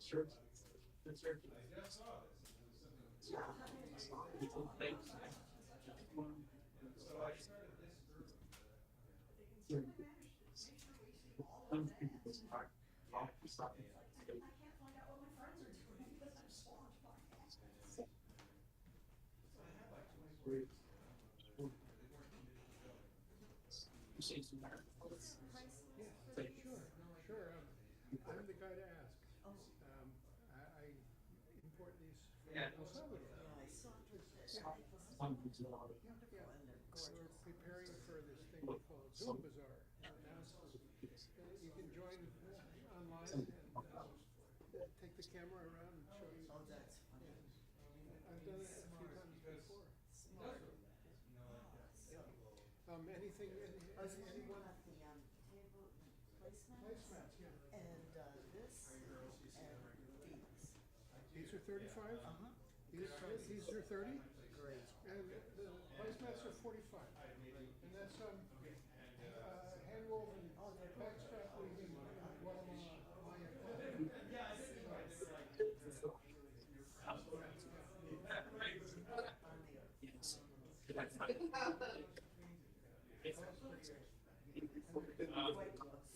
Sure. I'm the guy to ask. I import these from El Salvador. Yeah, we're preparing for this thing we call Zoom Bazaar. And now you can join online and take the camera around and show you. Yeah. I've done it a few times before. Anything, anyone? Placemats, yeah. These are 35? These are 30? And the placemats are 45. And that's hand woven backstrap weaving in Guatemala, Maya cloth.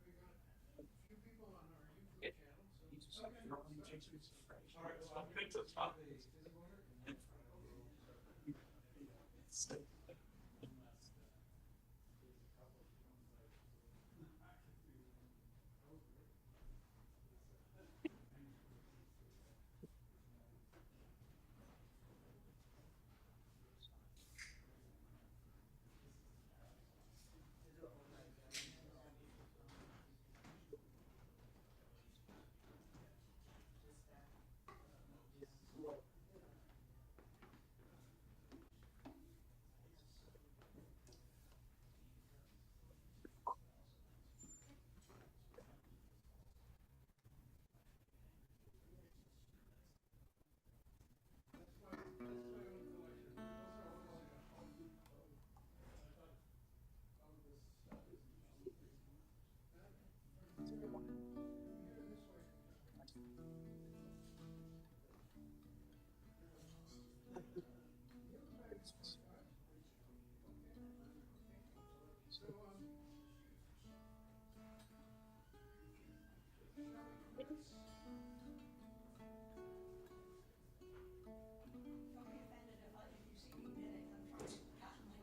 We got a few people on our YouTube channel, so okay. All right, well, let's give a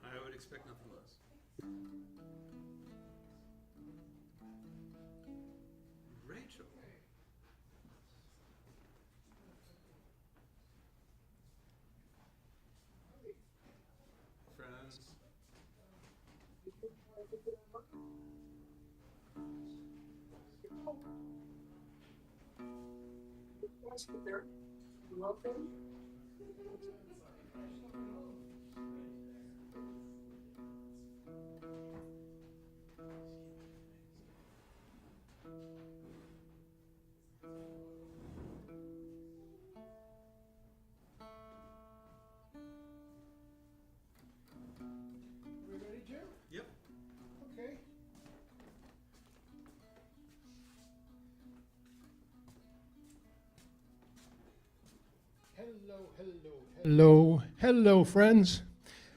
I would expect nothing less. Rachel. Friends. We ready, Jim? Yep. Okay. Hello, friends.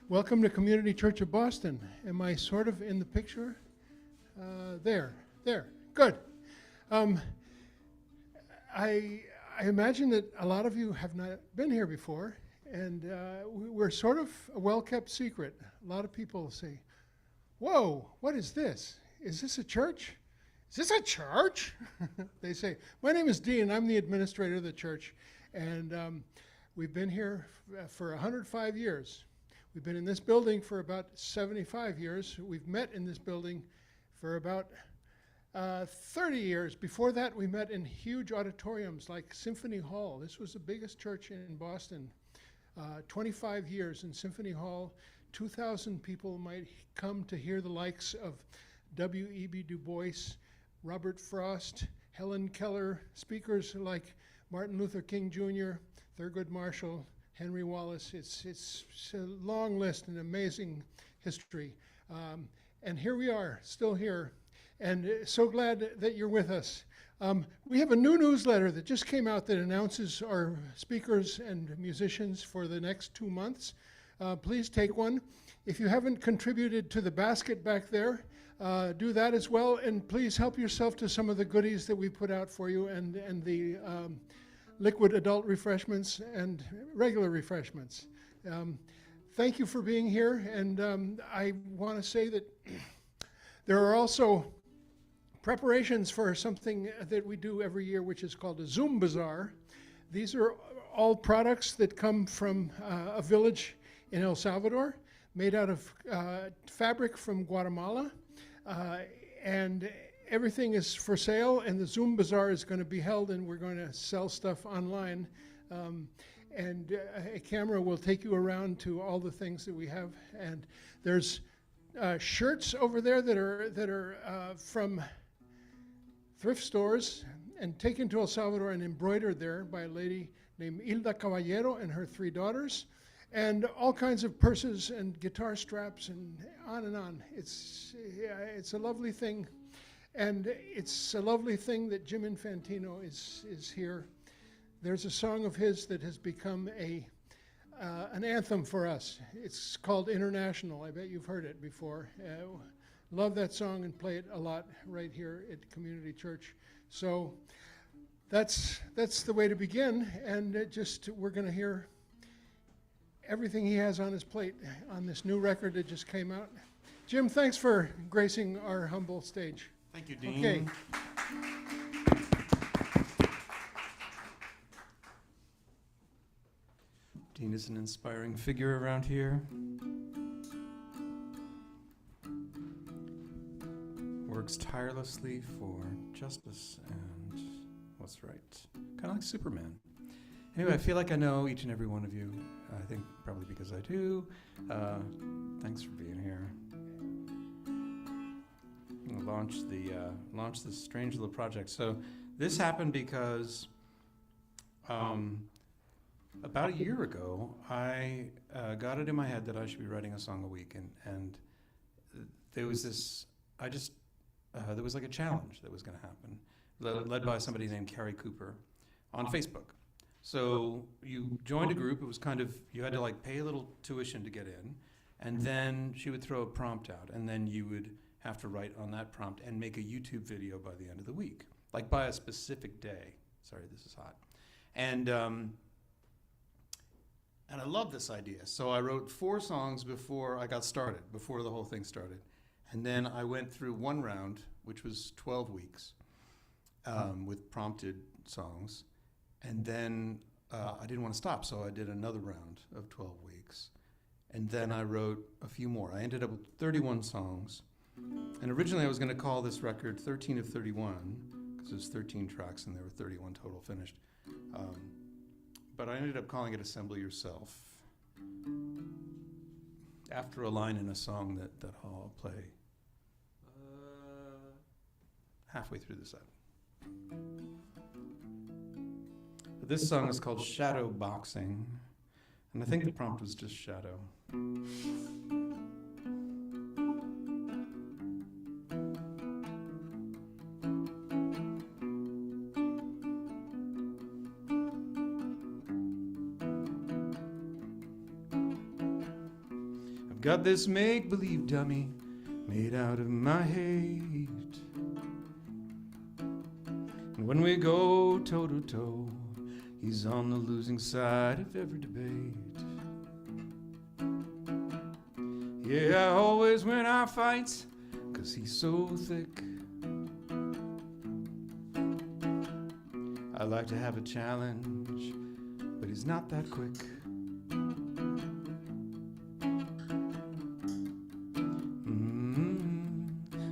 Welcome to Community Church of Boston. Am I sort of in the picture? There. Good. I imagine that a lot of you have not been here before, and we're sort of a well-kept secret. A lot of people say, "Whoa, what is this? Is this a church? Is this a church?" They say, "My name is Dean. I'm the administrator of the church, and we've been here for 105 years. We've been in this building for about 75 years. We've met in this building for about 30 years. Before that, we met in huge auditoriums like Symphony Hall. This was the biggest church in Boston. 25 years in Symphony Hall. 2,000 people might come to hear the likes of W.E.B. Du Bois, Robert Frost, Helen Keller, speakers like Martin Luther King Jr., Thurgood Marshall, Henry Wallace. It's a long list, an amazing history. And here we are, still here. And so glad that you're with us. We have a new newsletter that just came out that announces our speakers and musicians for the next 2 months. Please take one. If you haven't contributed to the basket back there, do that as well. And please help yourself to some of the goodies that we put out for you and the liquid adult refreshments and regular refreshments. Thank you for being here. And I want to say that there are also preparations for something that we do every year, which is called a Zoom Bazaar. These are all products that come from a village in El Salvador, made out of fabric from Guatemala. And everything is for sale, and the Zoom Bazaar is going to be held, and we're going to sell stuff online. And a camera will take you around to all the things that we have. And there's shirts over there that are from thrift stores and taken to El Salvador and embroidered there by a lady named Hilda Caballero and her 3 daughters, and all kinds of purses and guitar straps and on and on. It's a lovely thing, and it's a lovely thing that Jim Infantino is here. There's a song of his that has become an anthem for us. It's called International. I bet you've heard it before. Love that song and play it a lot right here at Community Church. So that's the way to begin, and we're going to hear everything he has on his plate on this new record that just came out. Jim, thanks for gracing our humble stage. Thank you, Dean. Okay. Dean is an inspiring figure around here. Works tirelessly for justice and what's right. Kind of like Superman. Anyway, I feel like I know each and every one of you. I think probably because I do. Thanks for being here. Launch this strange little project. So this happened because about a year ago, I got it in my head that I should be writing a song a week, and there was this. There was like a challenge that was going to happen, led by somebody named Carrie Cooper on Facebook. So you joined a group. It was kind of, you had to like pay a little tuition to get in, and then she would throw a prompt out, and then you would have to write on that prompt and make a YouTube video by the end of the week, like by a specific day. Sorry, this is hot. And I love this idea. So I wrote 4 songs before I got started, before the whole thing started. And then I went through one round, which was 12 weeks, with prompted songs. And then I didn't want to stop, so I did another round of 12 weeks. And then I wrote a few more. I ended up with 31 songs. And originally I was going to call this record 13 of 31, because there's 13 tracks and there were 31 total finished. But I ended up calling it Assemble Yourself, after a line in a song that I'll play halfway through the set. But this song is called Shadow Boxing, and I think the prompt was just shadow. I've got this make-believe dummy made out of my hate. And when we go toe-to-toe, he's on the losing side of every debate. Yeah, I always win our fights, 'cause he's so thick. I like to have a challenge, but he's not that quick.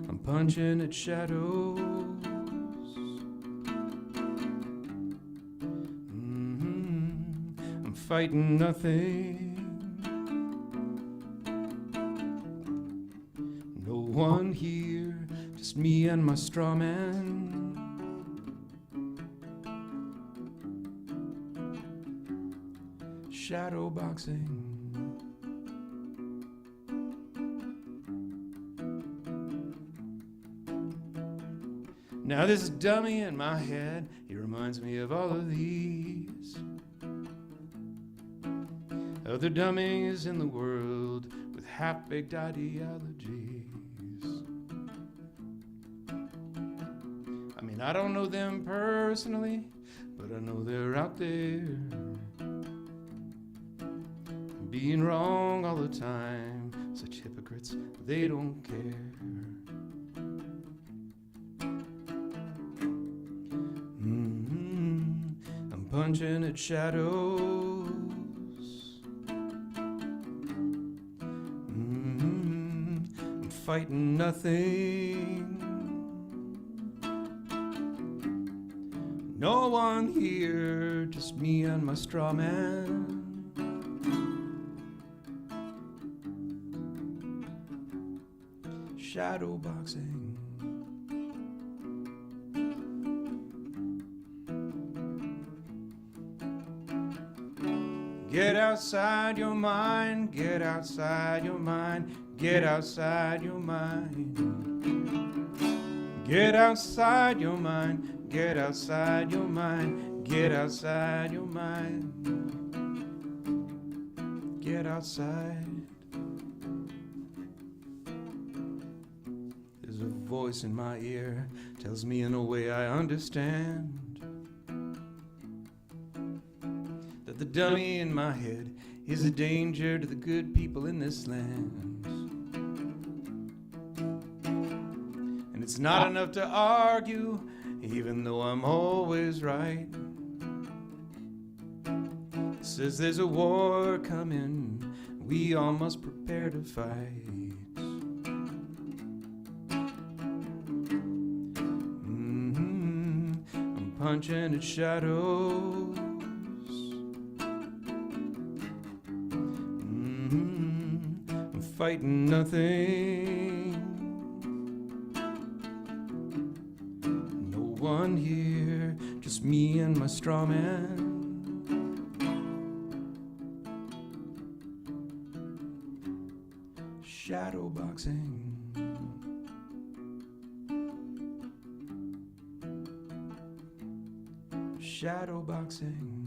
I'm punching at shadows. I'm fighting nothing. No one here, just me and my straw man. Shadow boxing. Now this dummy in my head, he reminds me of all of these other dummies in the world with half-baked ideologies. I mean, I don't know them personally, but I know they're out there, being wrong all the time. Such hypocrites, they don't care. I'm punching at shadows. I'm fighting nothing. No one here, just me and my straw man. Shadow boxing. Get outside your mind, get outside your mind, get outside your mind. Get outside your mind, get outside your mind, get outside your mind. Get outside. There's a voice in my ear, tells me in a way I understand, that the dummy in my head is a danger to the good people in this land. And it's not enough to argue, even though I'm always right. It says there's a war coming, we all must prepare to fight. I'm punching at shadows. I'm fighting nothing. No one here, just me and my straw man. Shadow boxing. Shadow boxing.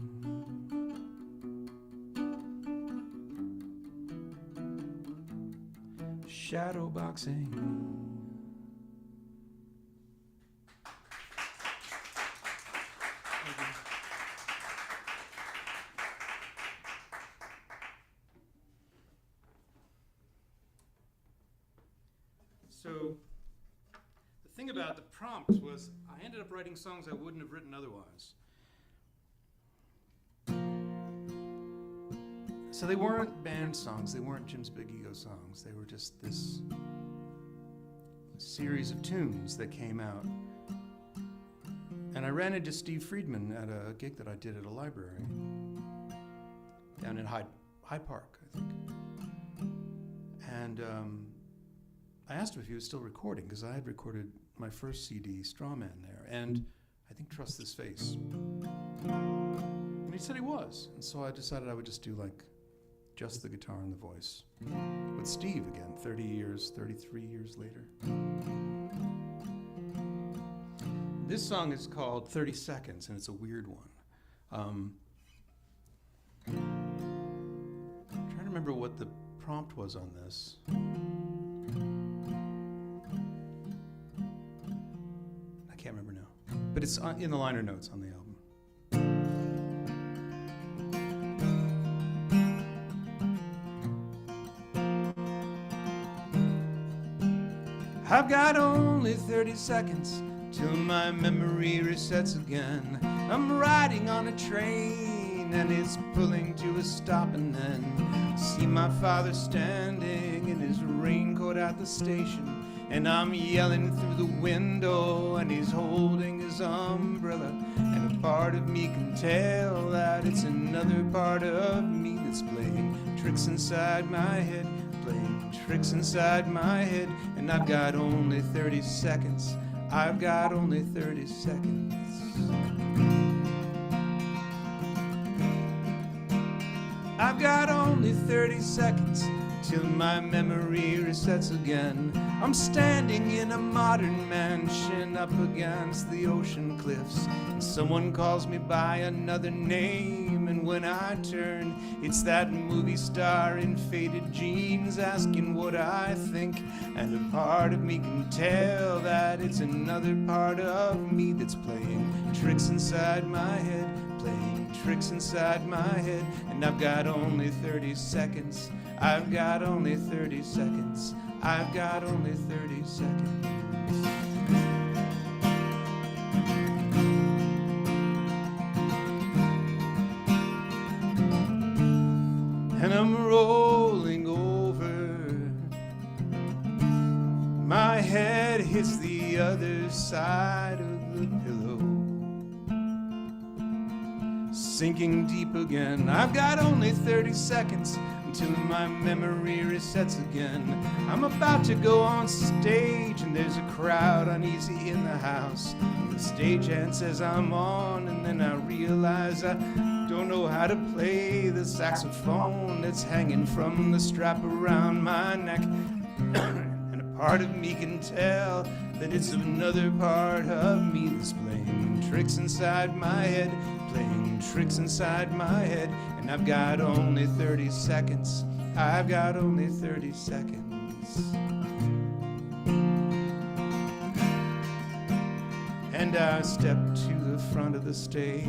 Shadow boxing. So, the thing about the prompt was I ended up writing songs I wouldn't have written otherwise. So they weren't band songs, they weren't Jim's Big Ego songs, they were just this series of tunes that came out. And I ran into Steve Friedman at a gig that I did at a library down in Hyde Park, I think. And I asked him if he was still recording, because I had recorded my first CD, Strawman, there, and I think Trust This Face. And he said he was, and so I decided I would just do like just the guitar and the voice with Steve again, 33 years later. This song is called 30 Seconds, and it's a weird one. I'm trying to remember what the prompt was on this. I can't remember now, but it's in the liner notes on the album. I've got only 30 seconds till my memory resets again. I'm riding on a train and it's pulling to a stop, and then see my father standing in his raincoat at the station, and I'm yelling through the window and he's holding his umbrella, and a part of me can tell that it's another part of me that's playing tricks inside my head, playing tricks inside my head. And I've got only 30 seconds, I've got only 30 seconds. I've got only 30 seconds till my memory resets again. I'm standing in a modern mansion up against the ocean cliffs, and someone calls me by another name, and when I turn, it's that movie star in faded jeans asking what I think, and a part of me can tell that it's another part of me that's playing tricks inside my head, playing tricks inside my head. And I've got only 30 seconds, I've got only 30 seconds, I've got only 30 seconds. And I'm rolling over, my head hits the other side of the pillow, sinking deep again. I've got only 30 seconds until my memory resets again. I'm about to go on stage and there's a crowd uneasy in the house. The stagehand says I'm on, and then I realize I don't know how to play the saxophone that's hanging from the strap around my neck. And a part of me can tell that it's another part of me that's playing tricks inside my head, playing tricks inside my head. And I've got only 30 seconds, I've got only 30 seconds. And I step to the front of the stage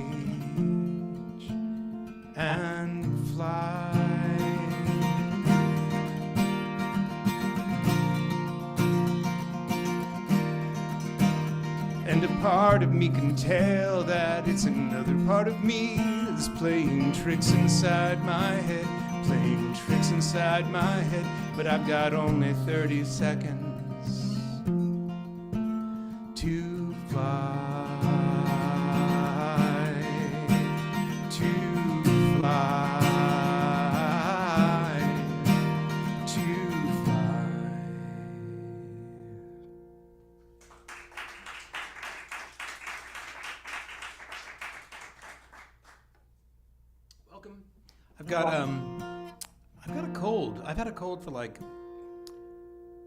and fly. And a part of me can tell that it's another part of me that's playing tricks inside my head, playing tricks inside my head. But I've got only 30 seconds to fly, to fly, to fly. Welcome. I've got a cold. I've had a cold for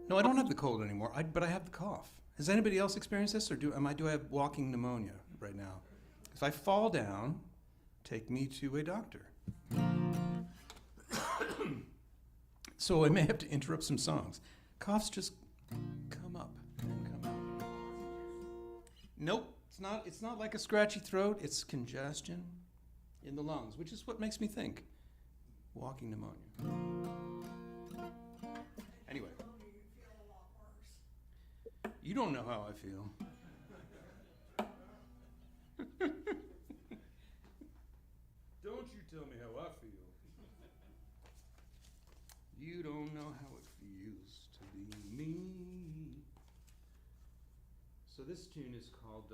no, I don't have the cold anymore, but I have the cough. Has anybody else experienced this, or do I have walking pneumonia right now? If I fall down, take me to a doctor. So I may have to interrupt some songs. Coughs just come up and come out. Nope, it's not like a scratchy throat, it's congestion in the lungs, which is what makes me think walking pneumonia. Anyway. You don't know how I feel. Don't you tell me how I feel. You don't know how it feels to be me. So this tune is called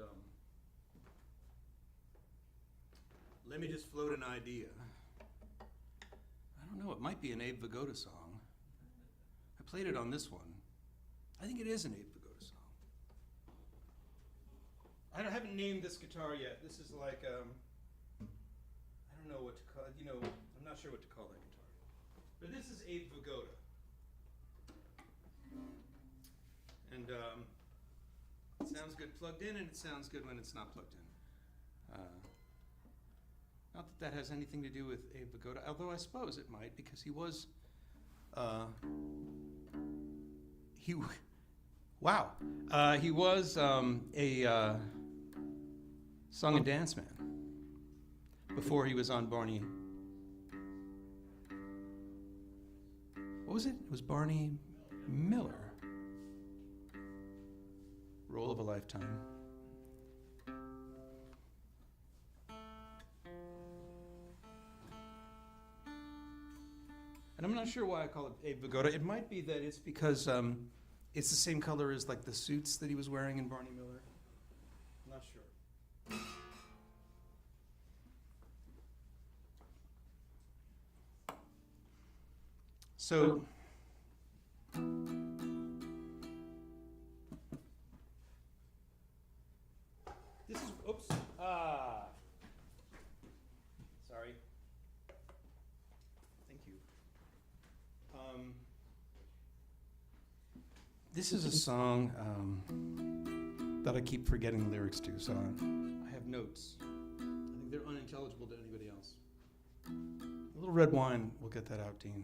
Let Me Just Float an Idea. I don't know, it might be an Abe Vigoda song. I played it on this one. I think it is an Abe Vigoda song. I haven't named this guitar yet. This is like, I don't know what to call it. I'm not sure what to call that guitar. But this is Abe Vigoda. And it sounds good plugged in, and it sounds good when it's not plugged in. Not that has anything to do with Abe Vigoda, although I suppose it might, because he was, he was a song and dance man before he was on Barney. What was it? It was Barney Miller. Role of a Lifetime. And I'm not sure why I call it Abe Vigoda. It might be that it's because it's the same color as like the suits that he was wearing in Barney Miller. I'm not sure. So this is, oops, sorry. Thank you. This is a song that I keep forgetting the lyrics to, so I have notes. I think they're unintelligible to anybody else. A little red wine will get that out, Dean.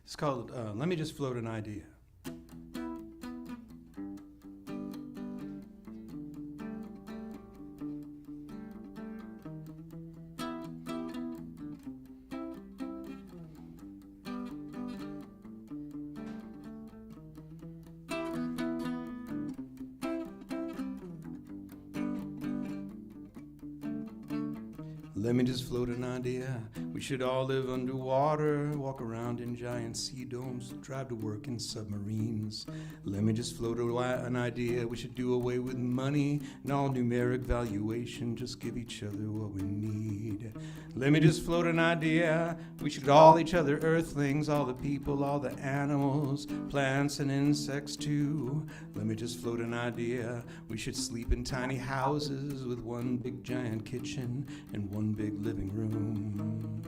It's called Let Me Just Float an Idea. Let me just float an idea. We should all live underwater, walk around in giant sea domes, drive to work in submarines. Let me just float an idea. We should do away with money and all numeric valuation, just give each other what we need. Let me just float an idea. We should all each other earthlings, all the people, all the animals, plants and insects too. Let me just float an idea. We should sleep in tiny houses with one big giant kitchen and one big living room.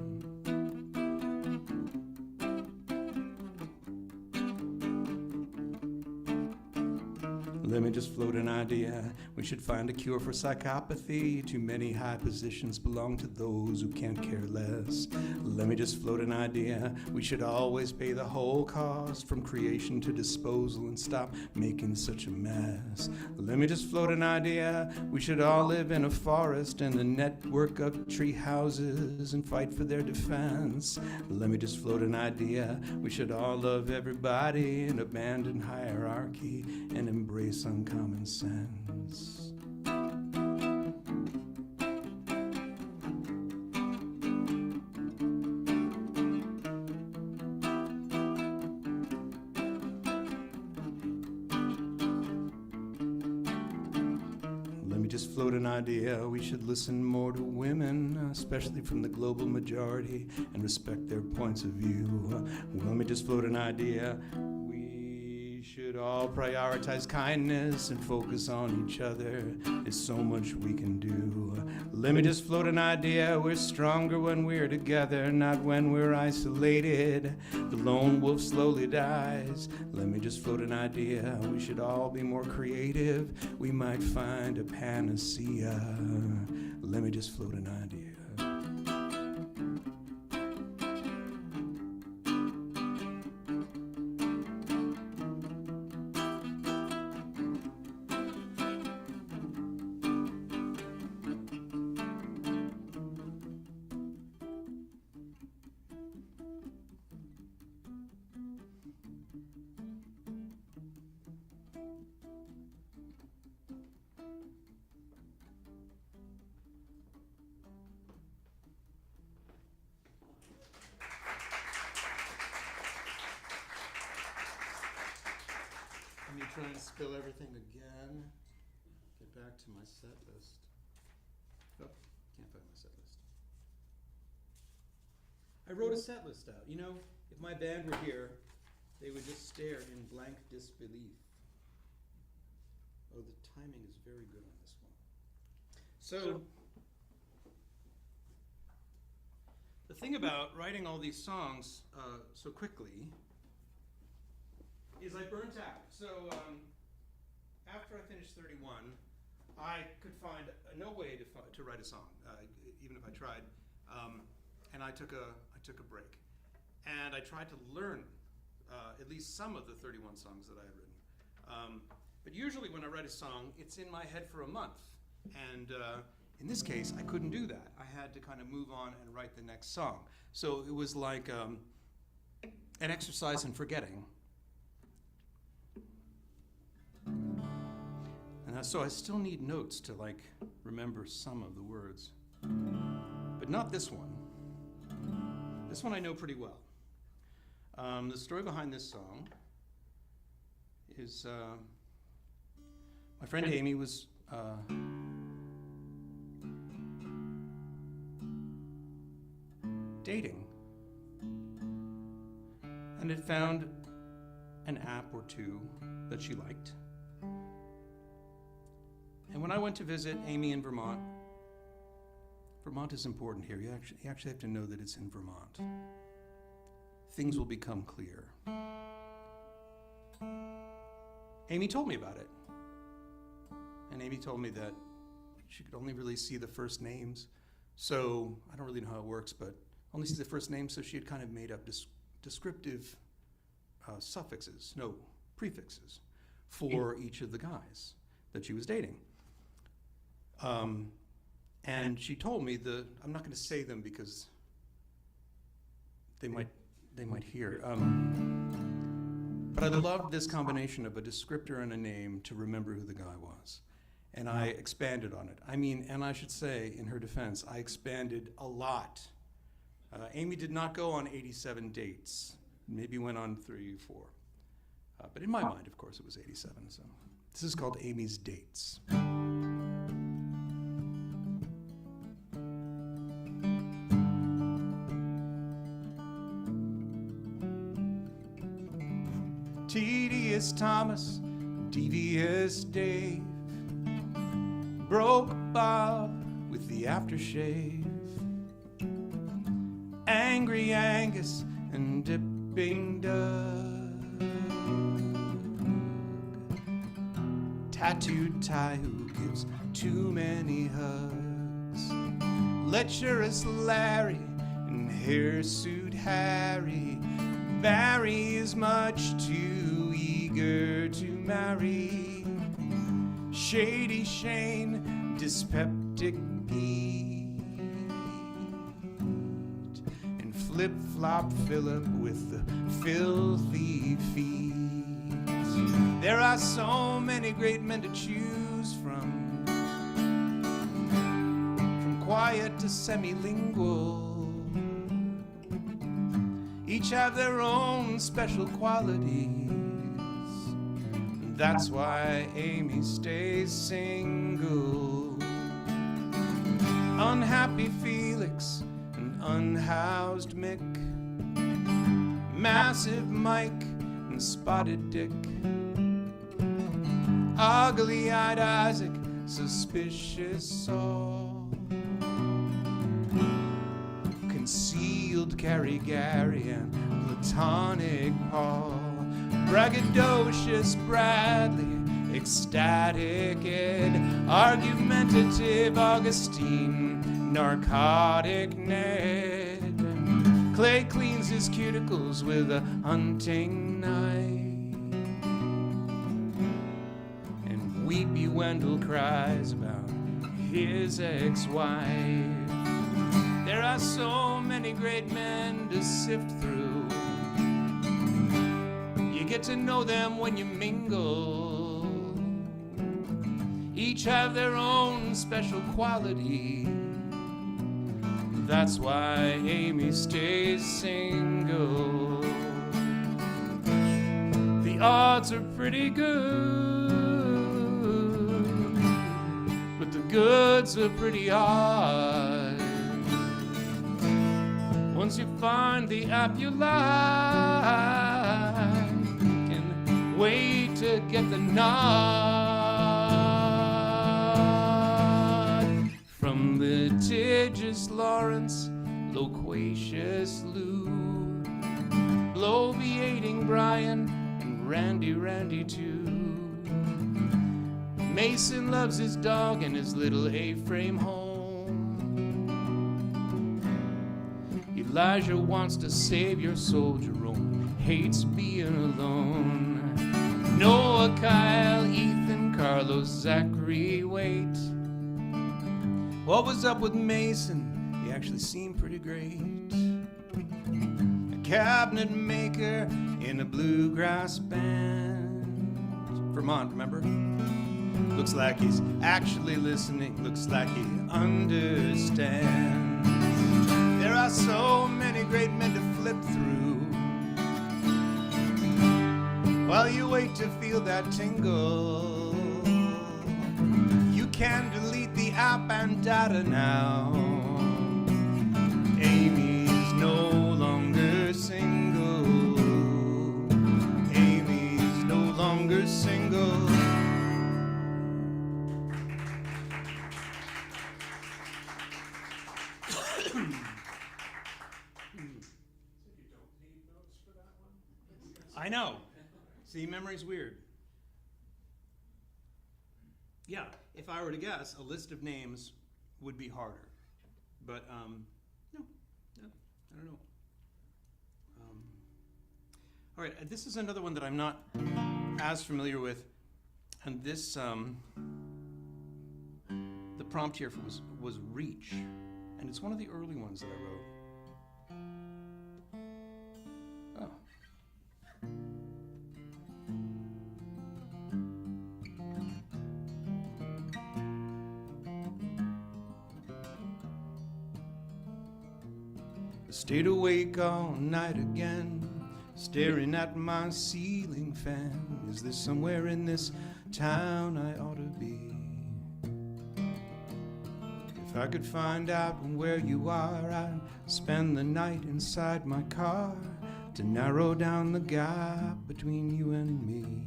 Let me just float an idea. We should find a cure for psychopathy. Too many high positions belong to those who can't care less. Let me just float an idea. We should always pay the whole cost from creation to disposal and stop making such a mess. Let me just float an idea. We should all live in a forest and a network of tree houses and fight for their defense. Let me just float an idea. We should all love everybody and abandon hierarchy and embrace uncommon sense. Let me just float an idea. We should listen more to women, especially from the global majority, and respect their points of view. Let me just float an idea. We should all prioritize kindness and focus on each other. There's so much we can do. Let me just float an idea. We're stronger when we're together, not when we're isolated. The lone wolf slowly dies. Let me just float an idea. We should all be more creative. We might find a panacea. Let me just float an idea. Let me try and spill everything again. Get back to my set list. Oh, can't find my set list. I wrote a set list out. You know, if my band were here, they would just stare in blank disbelief. Oh, the timing is very good on this one. So the thing about writing all these songs so quickly is I burnt out. So after I finished 31, I could find no way to write a song, even if I tried. And I took a break, and I tried to learn at least some of the 31 songs that I had written. But usually when I write a song, it's in my head for a month, and in this case, I couldn't do that. I had to kind of move on and write the next song. So it was like an exercise in forgetting. And so I still need notes to like remember some of the words, but not this one. This one I know pretty well. The story behind this song is my friend Amy was dating and had found an app or two that she liked. And when I went to visit Amy in Vermont is important here. You actually have to know that it's in Vermont. things will become clear. Amy told me about it. And Amy told me that she could only really see the first names. So I don't really know how it works, but only see the first names, so she had kind of made up descriptive prefixes for each of the guys that she was dating. And she told me I'm not going to say them because they might hear. But I loved this combination of a descriptor and a name to remember who the guy was. And I expanded on it. And I should say, in her defense, I expanded a lot. Amy did not go on 87 dates. Maybe went on 3 or 4. But in my mind, of course, it was 87. So this is called Amy's Dates. Tedious Thomas, devious Dave, broke Bob with the aftershave, angry Angus and dipping Doug, tattooed Ty who gives too many hugs, lecherous Larry and hirsute Harry, Barry is much too eager to marry, shady Shane, dyspeptic Pete, and flip-flop Philip with the filthy feet. There are so many great men to choose from quiet to semi-lingual. Each have their own special qualities. That's why Amy stays single. Unhappy Felix and unhoused Mick, massive Mike and spotted Dick, ugly-eyed Isaac, suspicious Saul, concealed Carrie Gary and platonic Paul, braggadocious Bradley, ecstatic Ed, argumentative Augustine, narcotic Ned. Clay cleans his cuticles with a hunting knife, and Weepy Wendell cries about his ex-wife. There are so many great men to sift through. You get to know them when you mingle. Each have their own special quality. That's why Amy stays single. The odds are pretty good, but the goods are pretty hard. Once you find the app you like, can wait to get the nod. From litigious Lawrence, loquacious Lou, bloviating Brian, and Randy too. Mason loves his dog and his little A-frame home. Elijah wants to save your soul, Jerome hates being alone. Noah, Kyle, Ethan, Carlos, Zachary, wait. What was up with Mason? He actually seemed pretty great. A cabinet maker in a bluegrass band. Vermont, remember? Looks like he's actually listening, looks like he understands. There are so many great men to flip through. While you wait to feel that tingle, you can delete the app and data now. Amy's no longer single. Amy's no longer single. I know. See, memory's weird. Yeah, if I were to guess, a list of names would be harder. But, no, I don't know. All right, this is another one that I'm not as familiar with. And this, the prompt here was Reach. And it's one of the early ones that I wrote. Oh. Stayed awake all night again, staring at my ceiling fan. Is there somewhere in this town I ought to be? If I could find out where you are, I'd spend the night inside my car to narrow down the gap between you and me.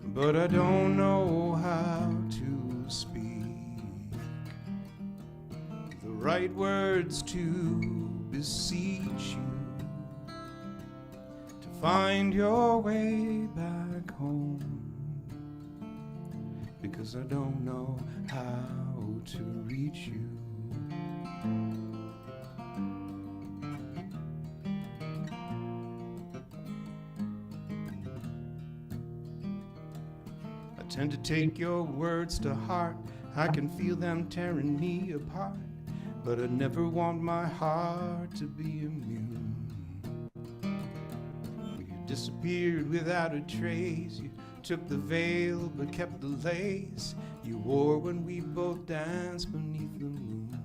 But I don't know how to speak the right words to beseech you to find your way back home, because I don't know how to reach you. I tend to take your words to heart. I can feel them tearing me apart, but I never want my heart to be immune. You disappeared without a trace. You took the veil but kept the lace you wore when we both danced beneath the moon.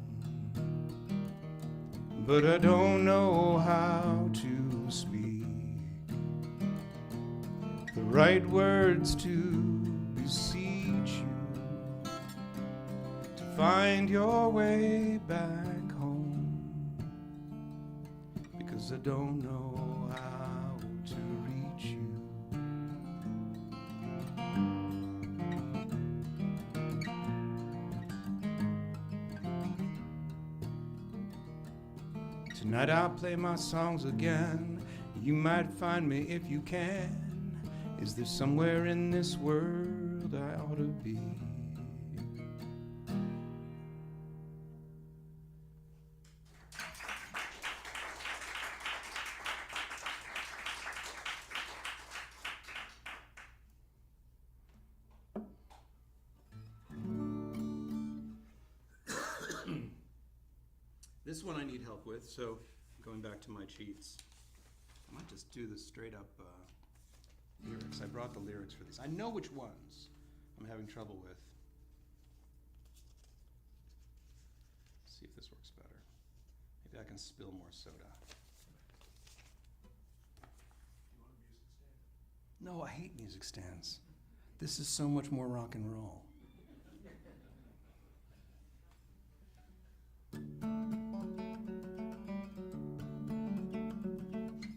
But I don't know how to speak the right words to beseech you to find your way back home, because I don't know how to reach you. Tonight I'll play my songs again. You might find me if you can. Is there somewhere in this world I ought to be? This one I need help with, so going back to my cheats, I might just do the straight up lyrics. I brought the lyrics for these. I know which ones I'm having trouble with. Let's see if this works better. Maybe I can spill more soda. No, I hate music stands. This is so much more rock and roll.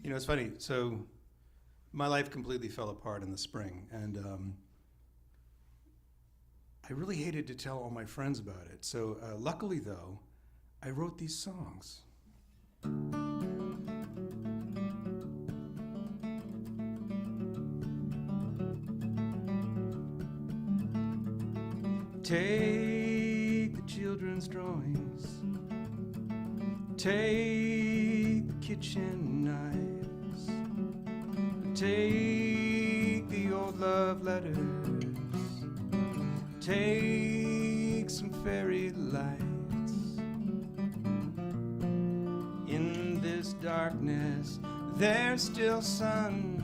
You know, it's funny. So my life completely fell apart in the spring, and I really hated to tell all my friends about it. So luckily, though, I wrote these songs. Take the children's drawings, take the kitchen knives, take the old love letters, take some fairy lights. In this darkness, there's still sun.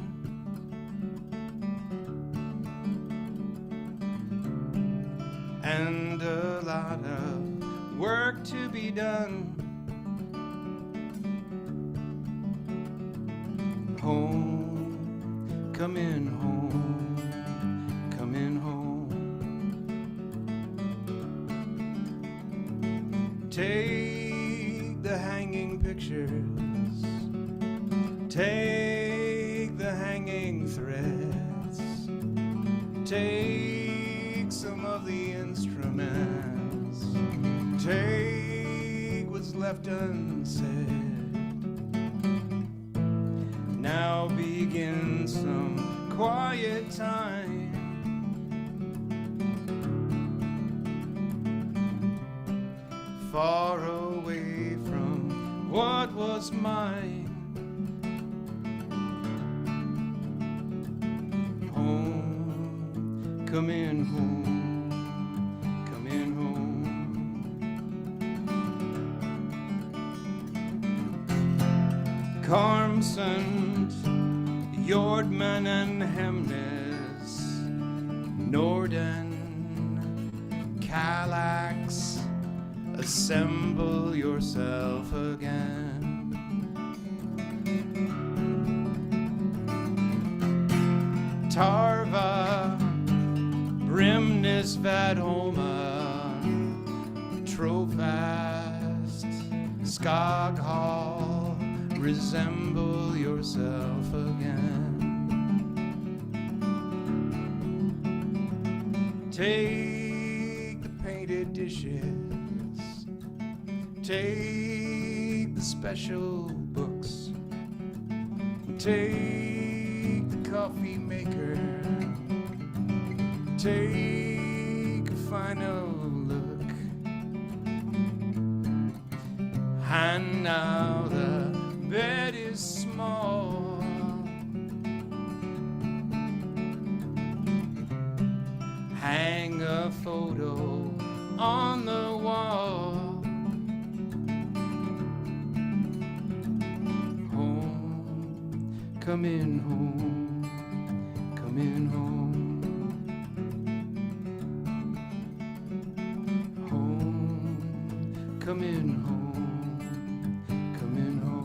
And a lot of work to be done. Home, coming home, coming home. Take the hanging pictures, take the hanging threads, take some of the instruments, take what's left unsaid. Now in some quiet time. Far away from what was mine. Home, coming home, coming home. Karmsund, Jordman and Hemnes, Norden, Kallax, assemble yourself again. Tarva, Brimnes Vadhoma, Trofast, Skaghall, resemble yourself again. Take the painted dishes, take the special books, take the coffee maker, take a final look. And now the bed is small, hang a photo on the wall. Home, coming home, coming home. Home, coming home, coming home.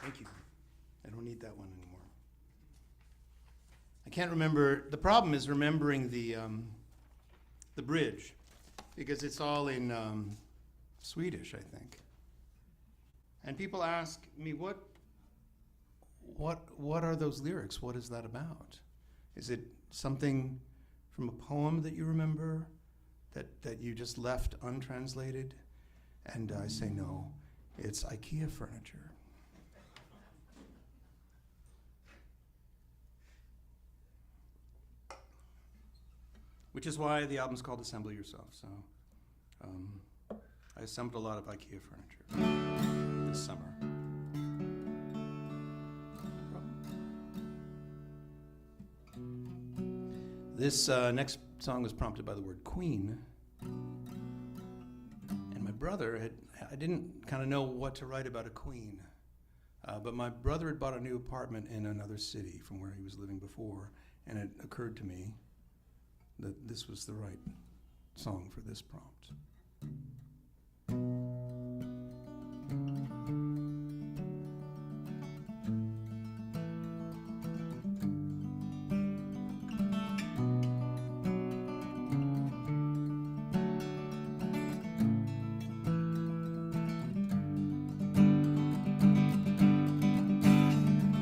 Thank you. I don't need that one anymore. I can't remember. The problem is remembering the bridge, because it's all in Swedish, I think. And people ask me, what are those lyrics? What is that about? Is it something from a poem that you remember that you just left untranslated? And I say no, it's IKEA furniture. Which is why the album's called Assemble Yourself. So I assembled a lot of IKEA furniture this summer. This next song was prompted by the word queen. And my brother I didn't kind of know what to write about a queen. But my brother had bought a new apartment in another city from where he was living before. And it occurred to me that this was the right song for this prompt.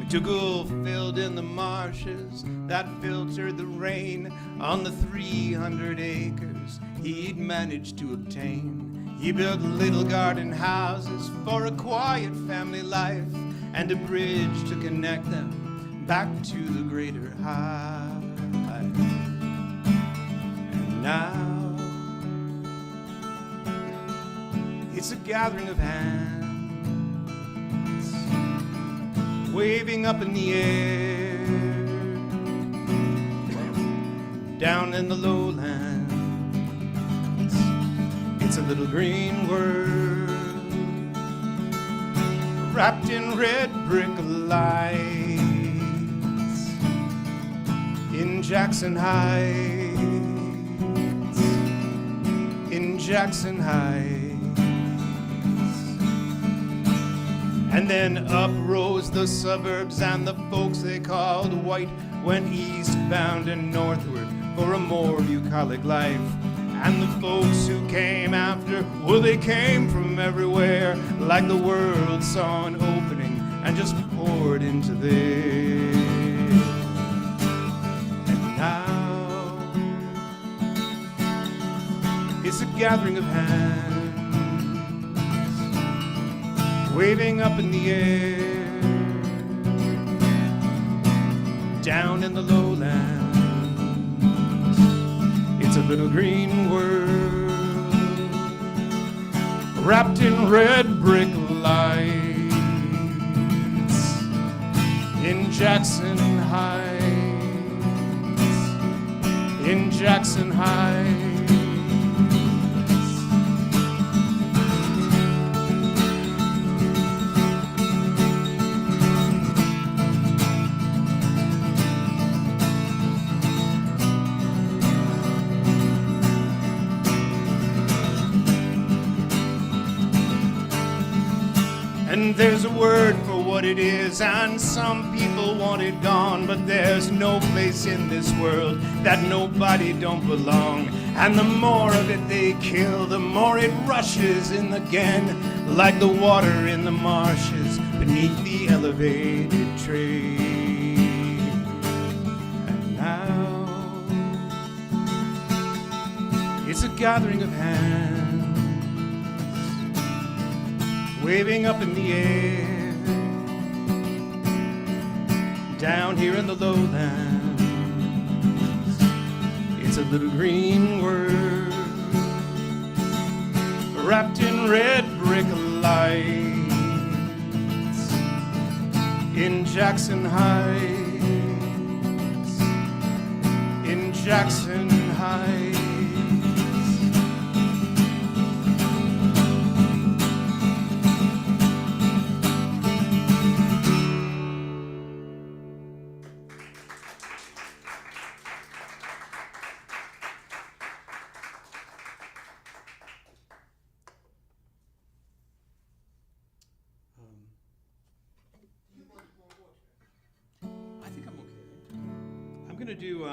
Dougal filled in the marshes that filtered the rain on the 300 acres he'd managed to obtain. He built little garden houses for a quiet family life and a bridge to connect them back to the greater hive. And now it's a gathering of hands waving up in the air, down in the lowlands. It's a little green world, wrapped in red brick lights, in Jackson Heights, in Jackson Heights. And then up rose the suburbs, and the folks they called white went eastbound and northward for a more bucolic life. And the folks who came after, well, they came from everywhere, like the world saw an into this. And now it's a gathering of hands, waving up in the air, down in the lowlands. It's a little green world, wrapped in red brick lights, in Jackson Heights, in Jackson Heights. And there's a word for what it is, and some people want it gone, but there's no place in this world that nobody don't belong. And the more of it they kill, the more it rushes in again, like the water in the marshes beneath the elevated train. And now it's a gathering of hands, waving up in the air, down here in the lowlands. It's a little green world, wrapped in red brick lights, in Jackson Heights, in Jackson Heights. I think I'm okay. I'm going to do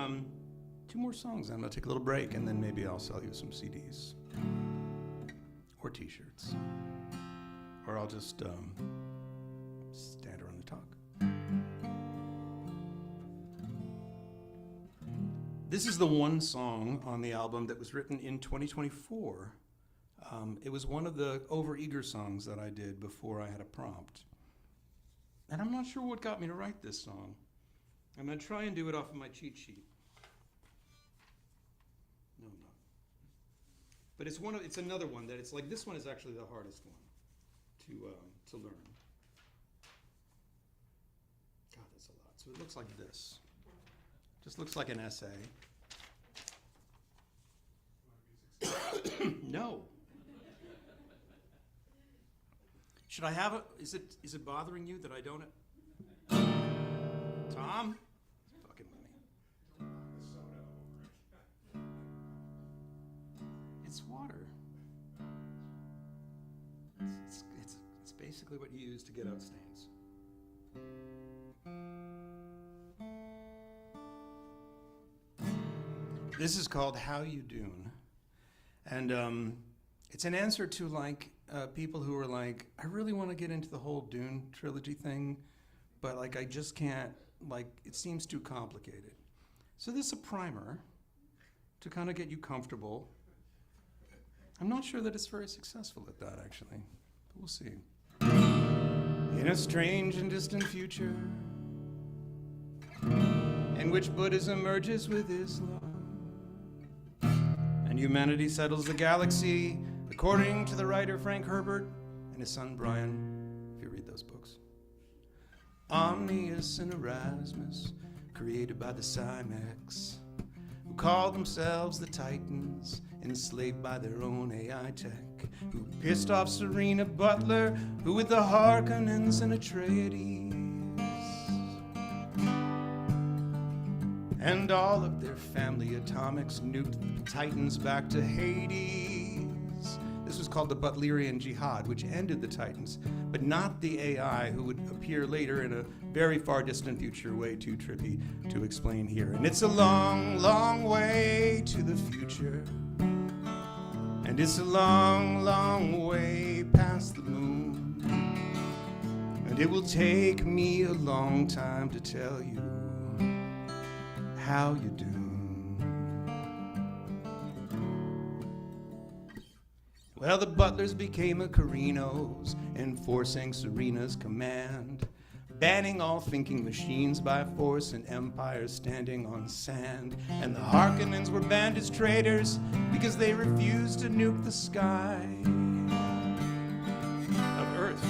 2 more songs. I'm going to take a little break, and then maybe I'll sell you some CDs or T-shirts. Or I'll just stand around and talk. This is the one song on the album that was written in 2024. It was one of the overeager songs that I did before I had a prompt. And I'm not sure what got me to write this song. I'm going to try and do it off of my cheat sheet. No, I'm not. But it's another one that it's like, this one is actually the hardest one to learn. God, that's a lot. So it looks like this. Just looks like an essay. No. Should I have it? Is it bothering you that I don't? Tom? Fucking with me. It's water. It's basically what you use to get out stains. This is called How You Doon. And it's an answer to like people who are like, I really want to get into the whole Dune trilogy thing, but like I just can't, like it seems too complicated. So this is a primer to kind of get you comfortable. I'm not sure that it's very successful at that actually, but we'll see. In a strange and distant future, in which Buddhism merges with Islam, and humanity settles the galaxy, according to the writer Frank Herbert and his son Brian, if you read those books. Omnius and Erasmus, created by the Cymex, who called themselves the Titans, enslaved by their own AI tech, who pissed off Serena Butler, who with the Harkonnens and Atreides, and all of their family atomics nuked the Titans back to Hades. This was called the Butlerian Jihad, which ended the Titans, but not the AI who would appear later in a very far distant future, way too trippy to explain here. And it's a long, long way to the future. And it's a long, long way past the moon. And it will take me a long time to tell you how you do. Well, the butlers became a Carinos, enforcing Serena's command, banning all thinking machines by force and empires standing on sand. And the Harkonnens were banned as traitors because they refused to nuke the sky of Earth.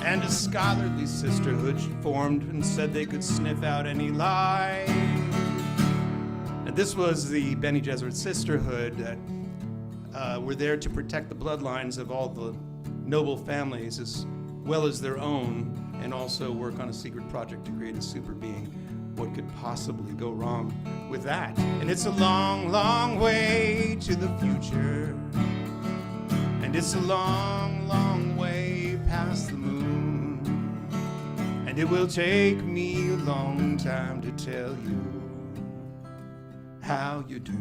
And a scholarly sisterhood formed and said they could sniff out any lie. And this was the Bene Gesserit sisterhood that were there to protect the bloodlines of all the noble families as well as their own, and also work on a secret project to create a super being. What could possibly go wrong with that? And it's a long, long way to the future. And it's a long, long way past the moon. And it will take me a long time to tell you how you do.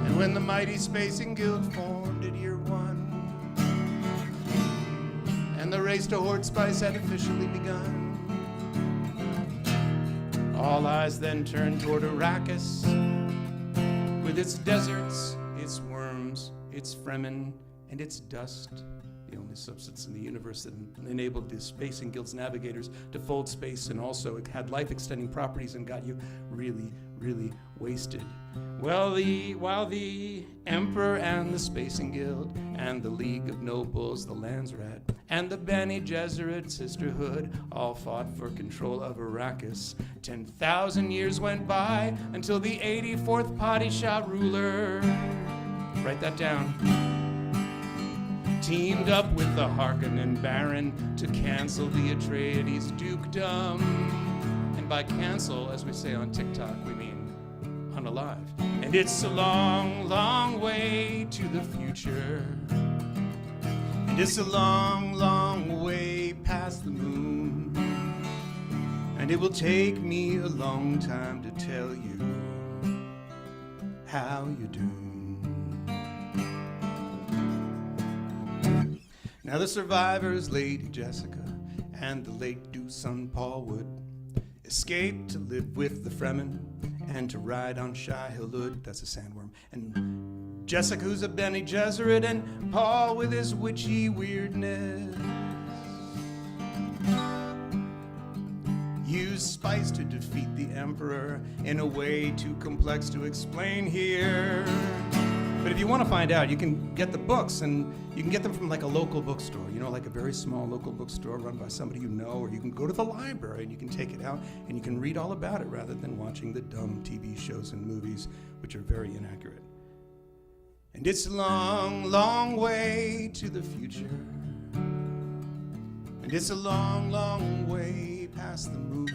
And when the mighty Spacing Guild formed at year one, and the race to hoard spice had officially begun, all eyes then turned toward Arrakis, with its deserts, its worms, its Fremen, and its dust, the only substance in the universe that enabled the Spacing Guild's navigators to fold space, and also it had life-extending properties and got you really, really wasted. Well, while the Emperor and the Spacing Guild and the League of Nobles, the Landsrat, and the Bene Gesserit Sisterhood all fought for control of Arrakis, 10,000 years went by until the 84th Padishah ruler, write that down, teamed up with the Harkonnen Baron to cancel the Atreides dukedom. And by cancel, as we say on TikTok, we mean unalive. And it's a long, long way to the future. And it's a long, long way past the moon. And it will take me a long time to tell you how you do. Now the survivors, Lady Jessica and the late Doosan Paulwood, escaped to live with the Fremen and to ride on Shai Hulud, that's a sandworm, and Jessica, who's a Bene Gesserit, and Paul with his witchy weirdness, used spice to defeat the Emperor in a way too complex to explain here. But if you want to find out, you can get the books, and you can get them from like a local bookstore, you know, like a very small local bookstore run by somebody you know, or you can go to the library and you can take it out and you can read all about it rather than watching the dumb TV shows and movies, which are very inaccurate. And it's a long, long way to the future. And it's a long, long way past the moon.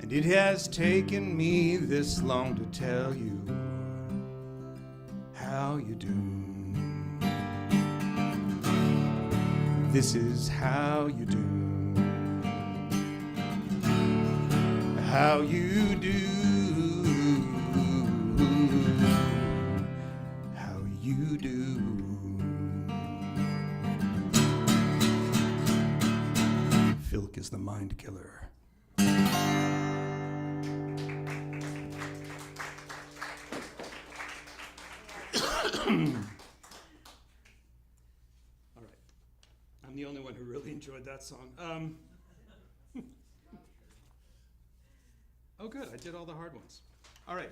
And it has taken me this long to tell you how you do. This is how you do. How you do. How you do. Filk is the mind killer. All right. I'm the only one who really enjoyed that song. Oh, good. I did all the hard ones. All right.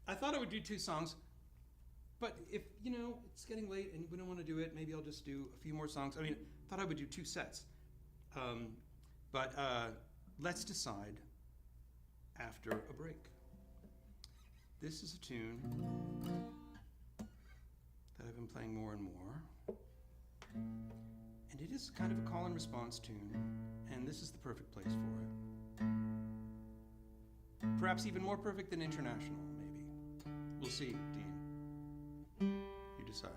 I thought I would do 2 songs, but if, you know, it's getting late and we don't want to do it, maybe I'll just do a few more songs. I mean, I thought I would do 2 sets. But let's decide after a break. This is a tune that I've been playing more and more. And it is kind of a call and response tune, and this is the perfect place for it. Perhaps even more perfect than International, maybe. We'll see, Dean. You decide.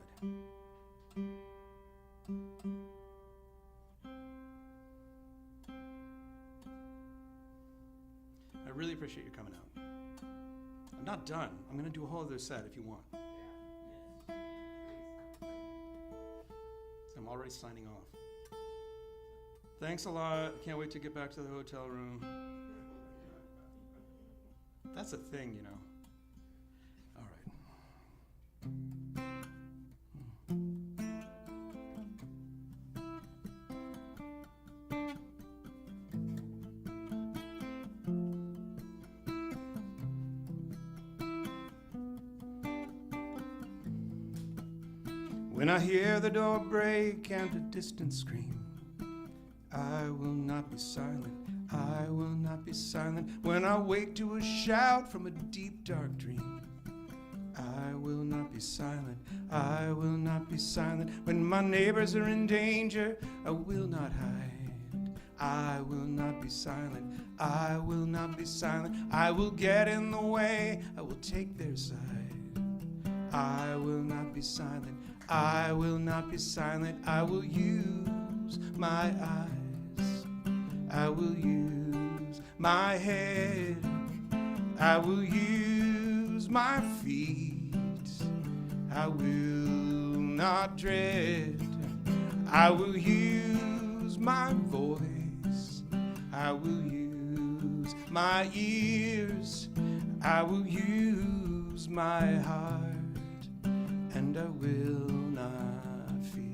I really appreciate you coming out. I'm not done. I'm going to do a whole other set if you want. I'm already signing off. Thanks a lot. Can't wait to get back to the hotel room. That's a thing, you know. All right. When I hear the door break and a distant scream, I will not be silent, I will not be silent. When I wake to a shout from a deep dark dream, I will not be silent, I will not be silent. When my neighbors are in danger, I will not hide, I will not be silent, I will not be silent. I will get in the way, I will take their side. I will not be silent, I will not be silent. I will use my eyes, I will use my head, I will use my feet, I will not dread. I will use my voice, I will use my ears, I will use my heart, and I will not fear.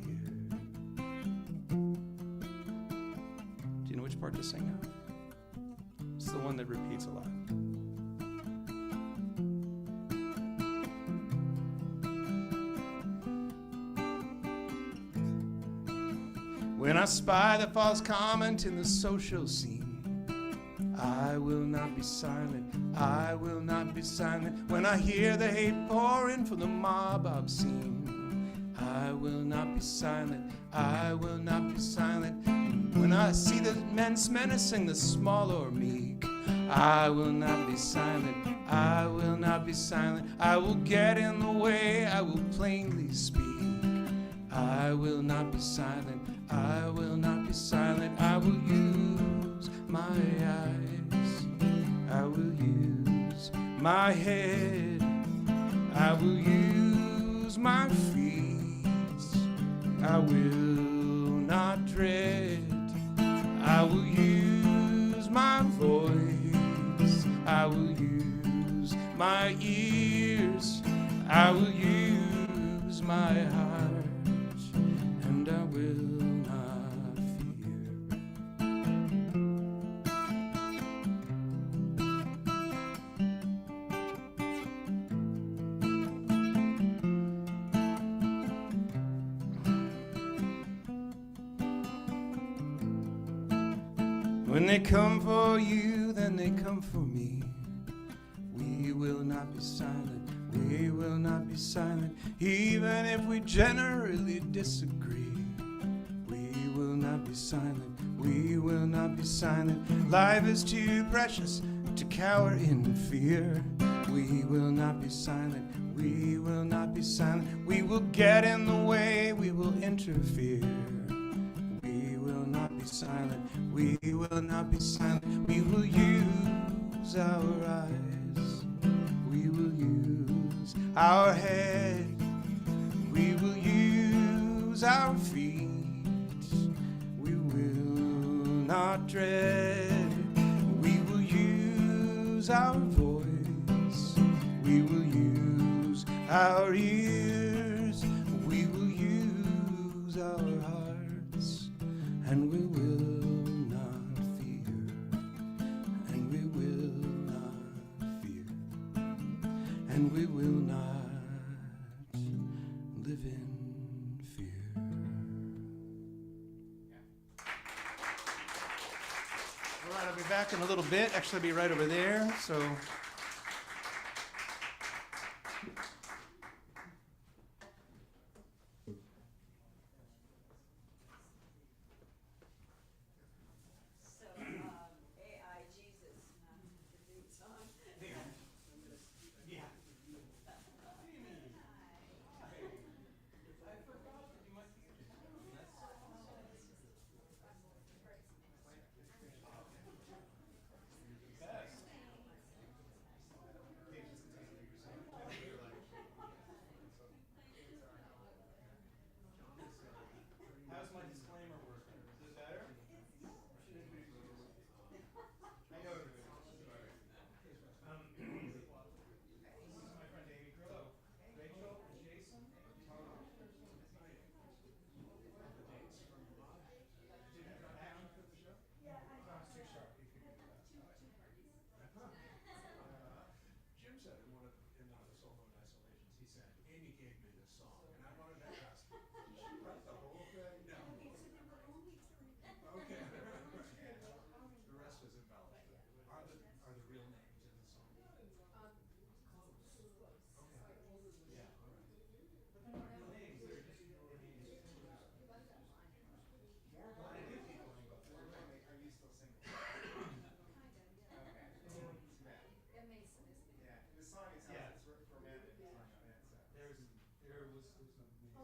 Do you know which part to sing now? It's the one that repeats a lot. When I spy the false comment in the social scene, I will not be silent, I will not be silent. When I hear the hate pouring from the mob obscene, I will not be silent, I will not be silent. When I see the men's menacing the small or meek, I will not be silent, I will not be silent. I will get in the way, I will plainly speak. I will not be silent, I will not be silent. I will use my eyes, I will use my head, I will use my feet, I will not dread. I will use my voice, I will use my ears, I will use my heart, and I will not fear. When they come for you, then they come for me. We will not be silent, we will not be silent. Even if we generally disagree, we will not be silent, we will not be silent. Life is too precious to cower in fear. We will not be silent, we will not be silent. We will get in the way, we will interfere. We will not be silent, we will not be silent. We will use our eyes, we will use our head, we will use our feet, we will not dread. We will use our voice, we will use our ears, we will use our hearts, and we will not fear, and we will not fear, and we will not live in fear. All right, I'll be back in a little bit. Actually, I'll be right over there, so. AI Jesus, the theme song. song, and I wanted to ask, did she write the whole thing? No. Okay, so there were only three. Okay. The rest was embellished. Are the real names in the song? Close. Okay. Yeah, all right. But they're not real names, they're just your names. More blind people going go through. Are you still single? Kind of, yeah. Okay. Too bad. Yeah, Mason, isn't it? Yeah. The song, it sounds Yeah. it's romantic. It's not, it's, There was some. Oh,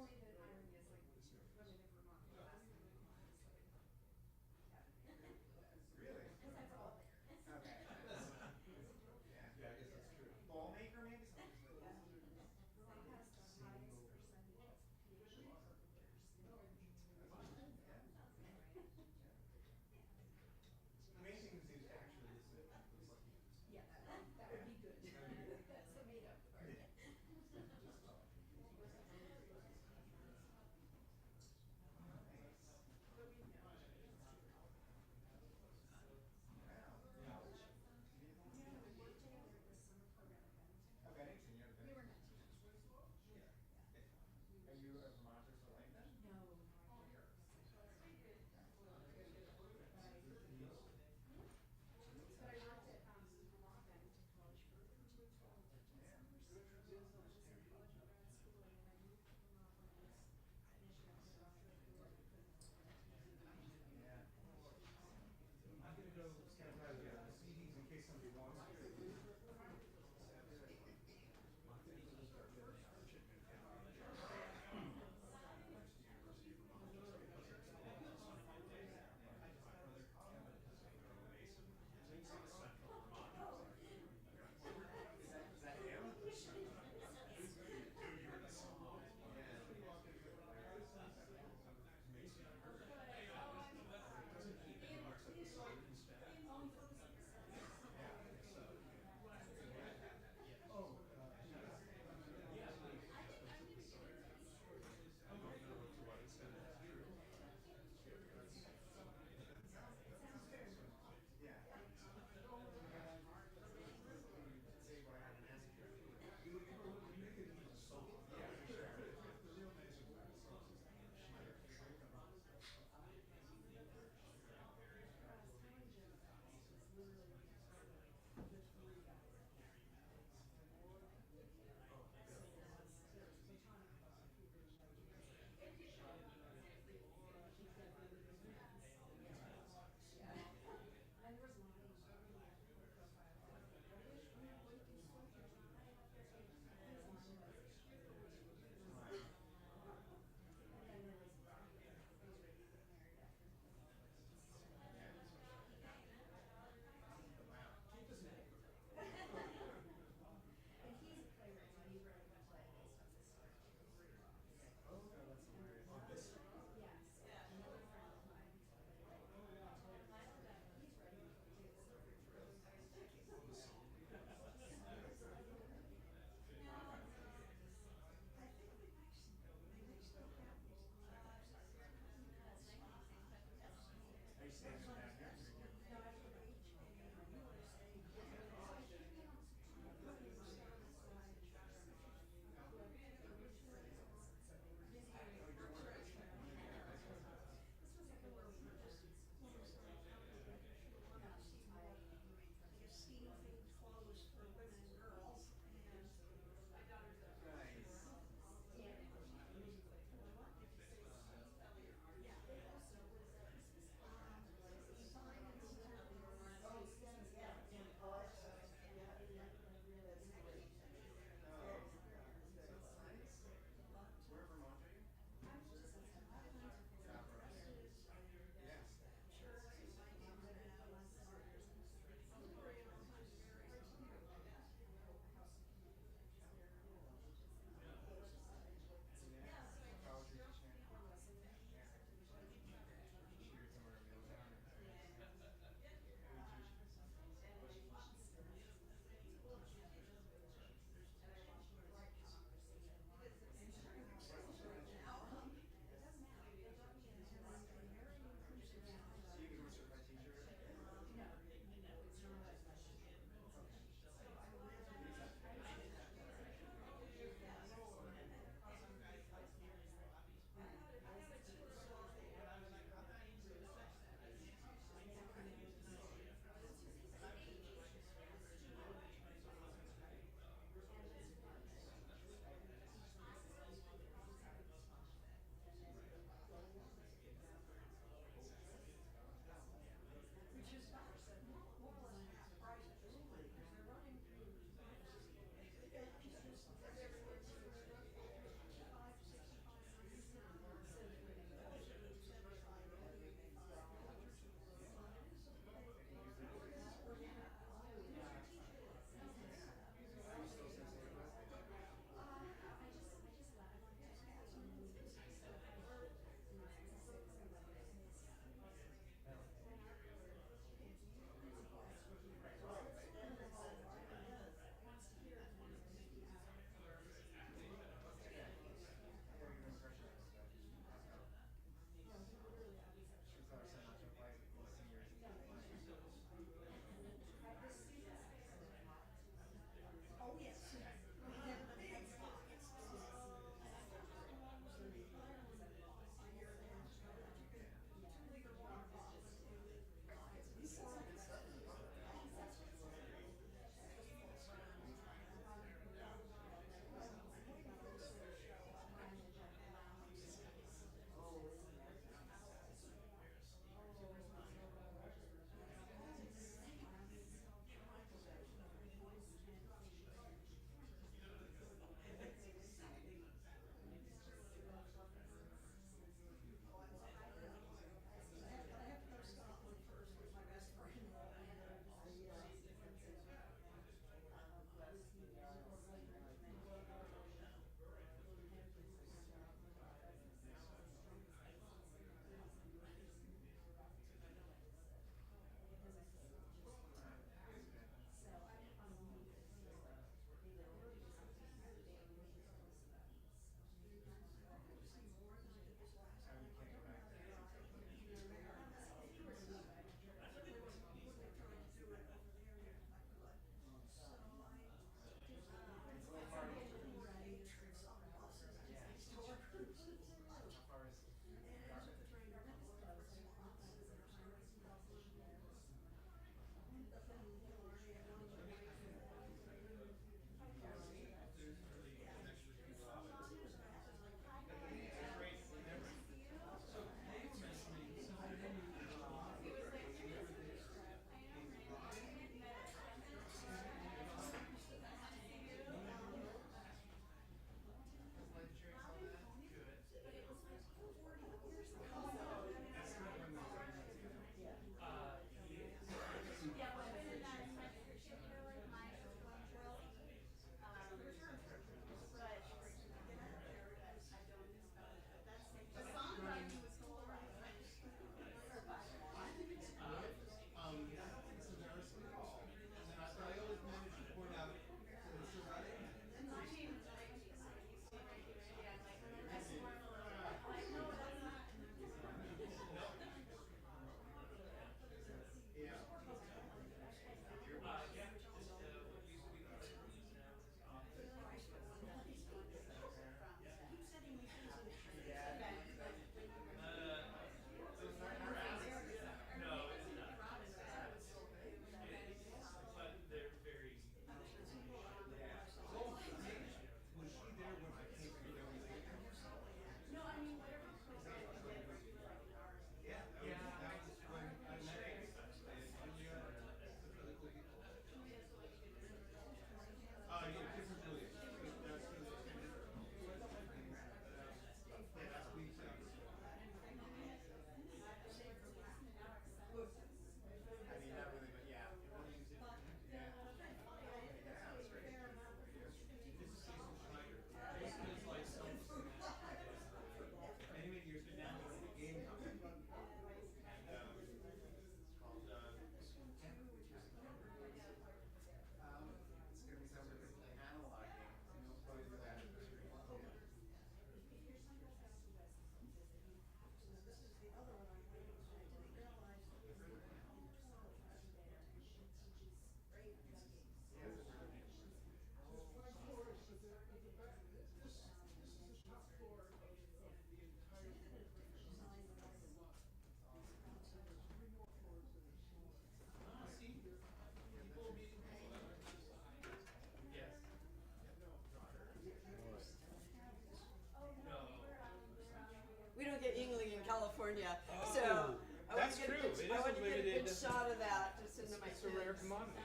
California, so I want that's to get true. a good, It I is want a to get a good limited- shot of that just into my It's a rare kids. commodity.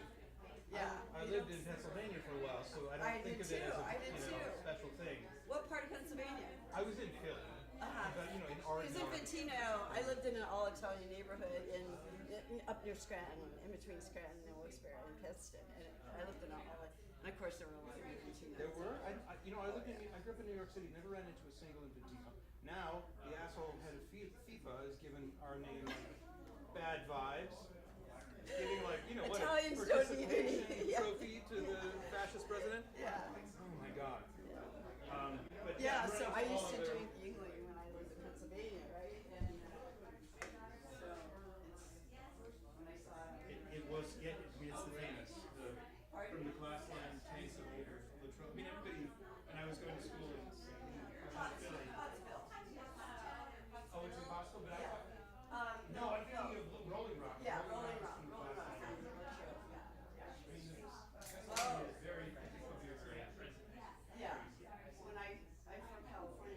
Yeah. I you lived know. in Pennsylvania for a while, so I don't I think did of it as too, a I did too. special thing. What part of Pennsylvania? I was in Philly, but in Because Oregon. Infantino, I lived in an all-Italian neighborhood up near Scranton, in between Scranton and Wilkes-Barre and Pittston, and I lived in all, and of course there were a lot of Infantinos. There were. I grew up in New York City. Never ran into a single Infantino. Now the asshole head of FIFA has given our name bad vibes. Giving what Italians a don't need any- participation yeah. trophy to the fascist president. Yeah. Oh my God. But Yeah, running so I all used to other- drink Yingling when I lived in Pennsylvania, right? And so it's when I saw It was. Yeah. I mean, it's the famous. From the glassland tanks of Latrobe. I mean, everybody. And I was going to school in Philly. Oh, it's impossible, but no, I'm thinking of Rolling Rock. yeah, Rolling is Rock, from Rolling Rock. Glassland. Yeah. I mean, Oh. it's very, I think of your very present. Yeah. When I'm from California.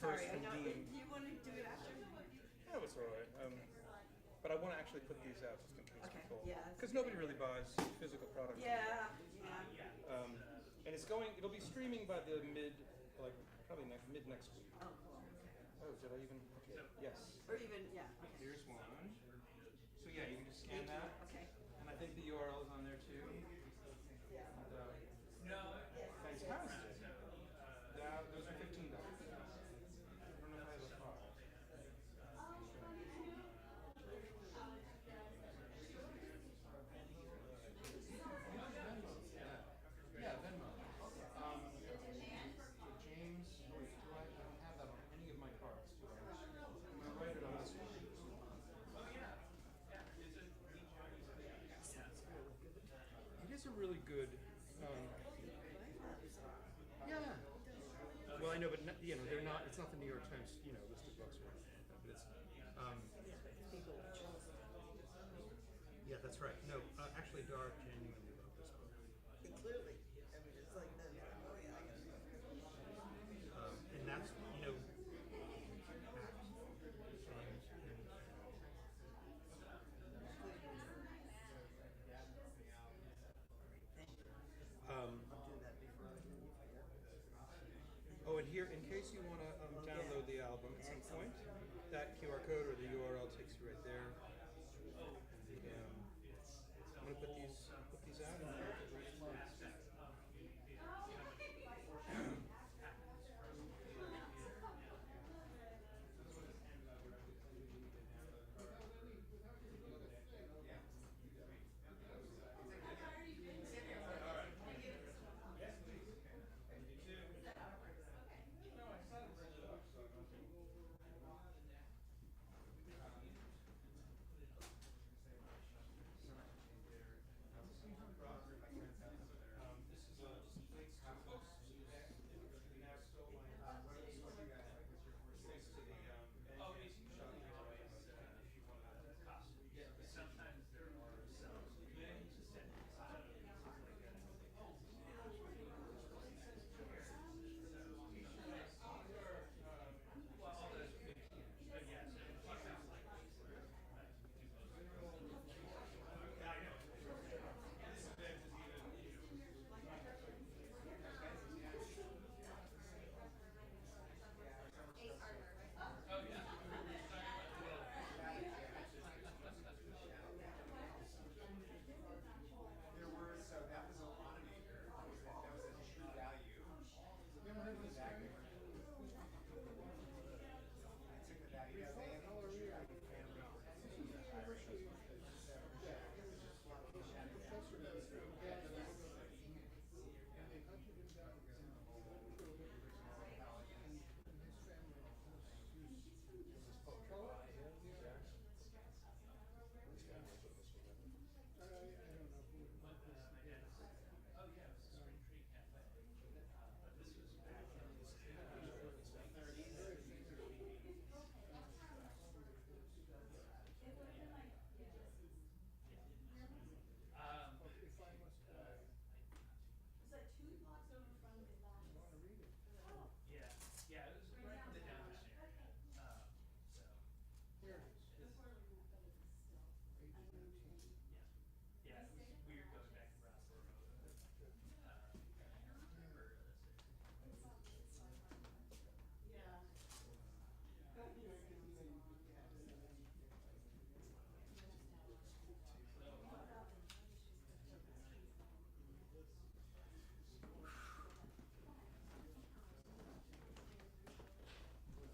first sorry, I from know. Dean. You want to do it after? Oh, it's all right. But I want to actually put these out just in case Okay, people, yeah. because nobody really buys physical products. Yeah, And it'll be streaming by the probably mid next week. Oh, cool. Oh, did I even? Okay. Yes. Or even, yeah, okay. Here's one. So yeah, you can just scan that. Okay. And I think the URL is on there too. Yeah. And, fantastic. Those are $15. I don't know if I have a file. Yeah, Venmo. James, wait, I don't have that on any of my cards, do I? I'm gonna write it on this one. It is a really good. Yeah. Well, I know, but they're not. It's not the New York Times, listed books or anything like that. But it's. Yeah, that's right. No, actually, Dar genuinely wrote this book. Clearly. I mean, it's like that. Oh, yeah, I guess. And that's, oh, and here, in case you want to download the album at some point, that QR code or the URL takes you right there. I'm going to put these out and I'll put right in.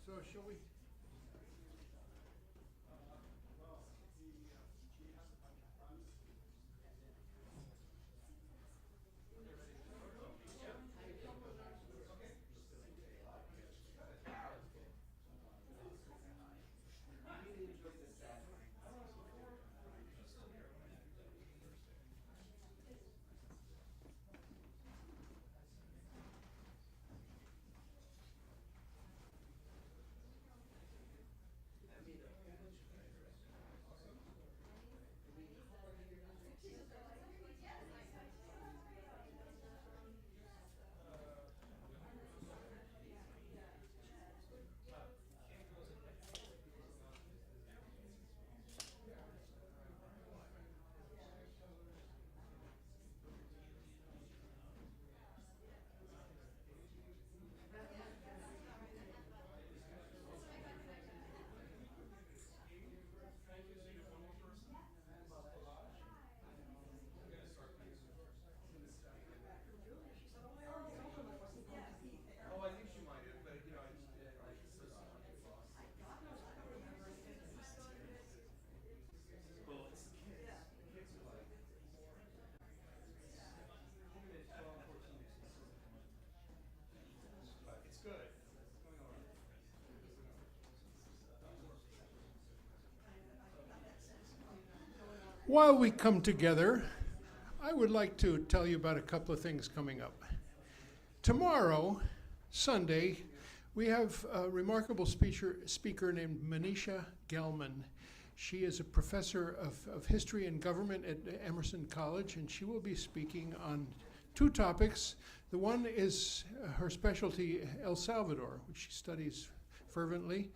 So shall we? While we come together, I would like to tell you about a couple of things coming up. Tomorrow, Sunday, we have a remarkable speaker named Manisha Gelman. She is a professor of history and government at Emerson College, and she will be speaking on two topics. The one is her specialty, El Salvador, which she studies fervently.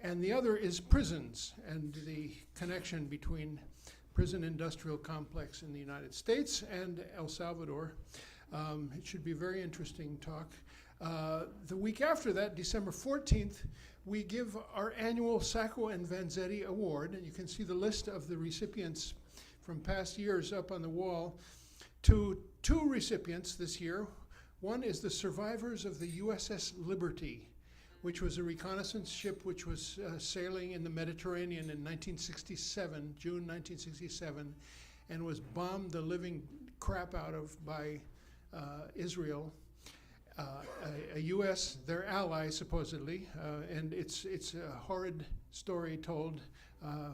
And the other is prisons and the connection between prison industrial complex in the United States and El Salvador. It should be a very interesting talk. The week after that, December 14th, we give our annual Sacco and Vanzetti Award, and you can see the list of the recipients from past years up on the wall, to two recipients this year. One is the survivors of the USS Liberty, which was a reconnaissance ship which was sailing in the Mediterranean in 1967, June 1967, and was bombed the living crap out of by Israel. A U.S., their ally supposedly, and it's a horrid story told.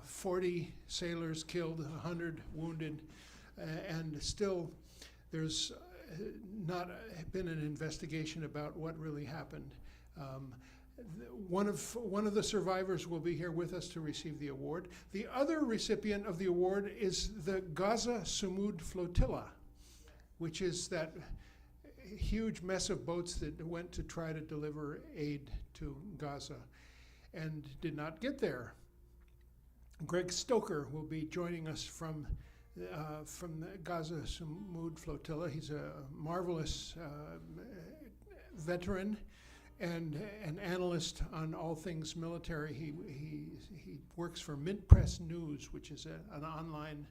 40 sailors killed, 100 wounded, and still there's not been an investigation about what really happened. One of the survivors will be here with us to receive the award. The other recipient of the award is the Gaza Sumud Flotilla, which is that huge mess of boats that went to try to deliver aid to Gaza and did not get there. Greg Stoker will be joining us from the Gaza Sumud Flotilla. He's a marvelous veteran and an analyst on all things military. He works for Mint Press News, which is an online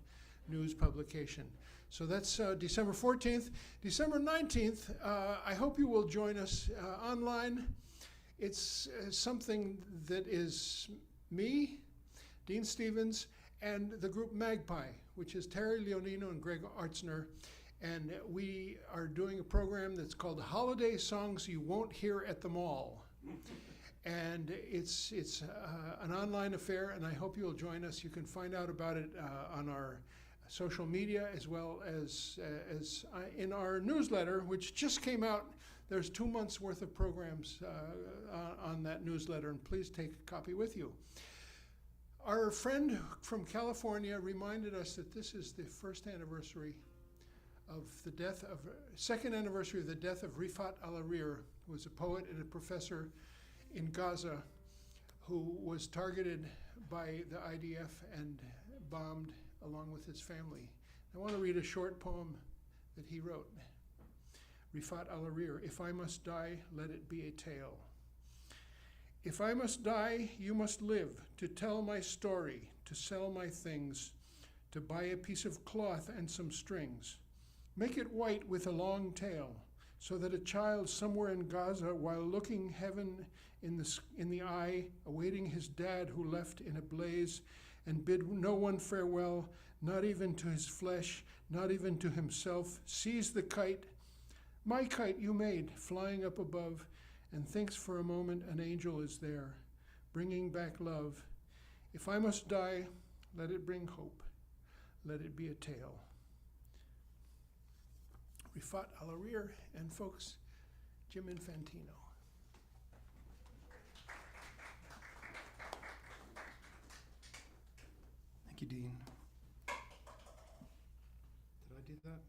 news publication. So that's December 14th. December 19th, I hope you will join us online. It's something that is me, Dean Stevens, and the group Magpie, which is Terry Leonino and Greg Artzner. And we are doing a program that's called Holiday Songs You Won't Hear at the Mall. And it's an online affair, and I hope you'll join us. You can find out about it on our social media, as well as in our newsletter, which just came out. There's 2 months worth of programs on that newsletter, and please take a copy with you. Our friend from California reminded us that this is the second anniversary of the death of Rifat Al-Arir, who was a poet and a professor in Gaza, who was targeted by the IDF and bombed along with his family. I want to read a short poem that he wrote. Rifat Al-Arir, if I must die, let it be a tale. If I must die, you must live, to tell my story, to sell my things, to buy a piece of cloth and some strings. Make it white with a long tail, so that a child somewhere in Gaza, while looking heaven in the eye, awaiting his dad who left in a blaze, and bid no one farewell, not even to his flesh, not even to himself, sees the kite, my kite you made, flying up above, and thinks for a moment an angel is there, bringing back love. If I must die, let it bring hope. Let it be a tale. Rifat Al-Arir, and folks, Jim Infantino. Thank you, Dean. Did I do that?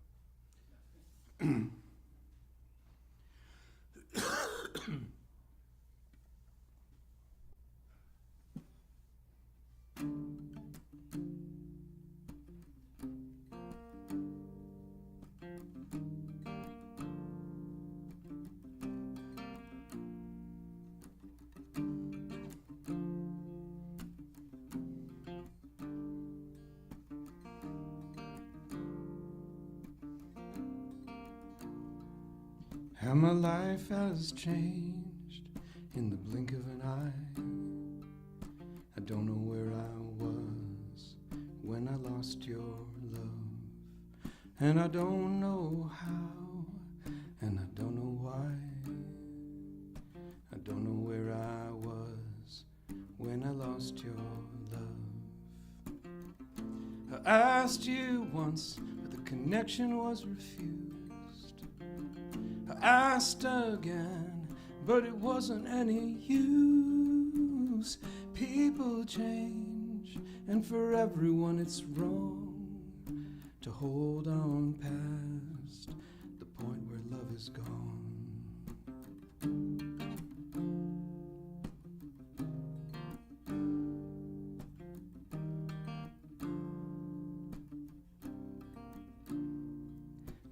How my life has changed in the blink of an eye. I don't know where I was when I lost your love, and I don't know how, and I don't know why. I don't know where I was when I lost your love. asked you once, but the connection was refused. I asked again, but it wasn't any use. People change, and for everyone it's wrong to hold on past the point where love is gone.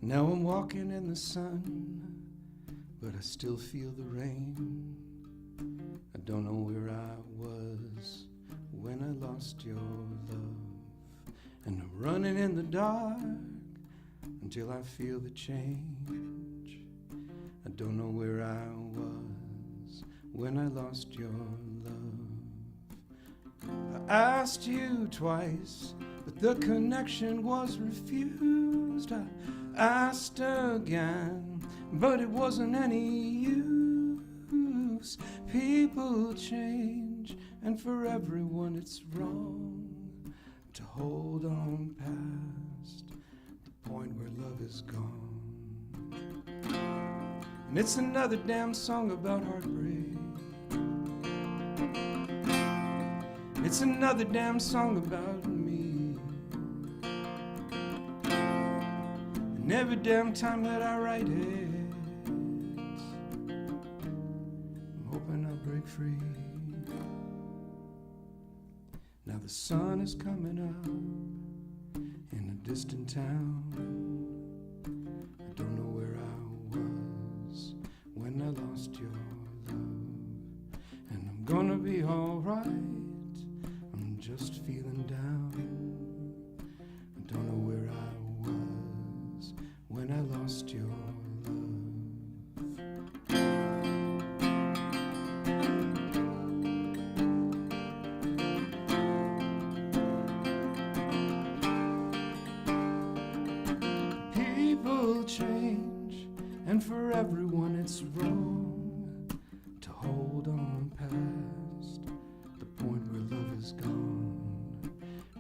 Now I'm walking in the sun, but I still feel the rain. I don't know where I was when I lost your love. And I'm running in the dark until I feel the change. I don't know where I was when I lost your love. I asked you twice, but the connection was refused. I asked again, but it wasn't any use. People change, and for everyone it's wrong to hold on past the point where love is gone. And it's another damn song about heartbreak. It's another damn song about me. And every damn time that I write it, I'm hoping I'll break free. Now the sun is coming up in a distant town. I don't know where I was when I lost your love. And I'm gonna be alright, I'm just feeling down. I don't know where I was when I lost your love. People change, and for everyone it's wrong to hold on past the point where love is gone.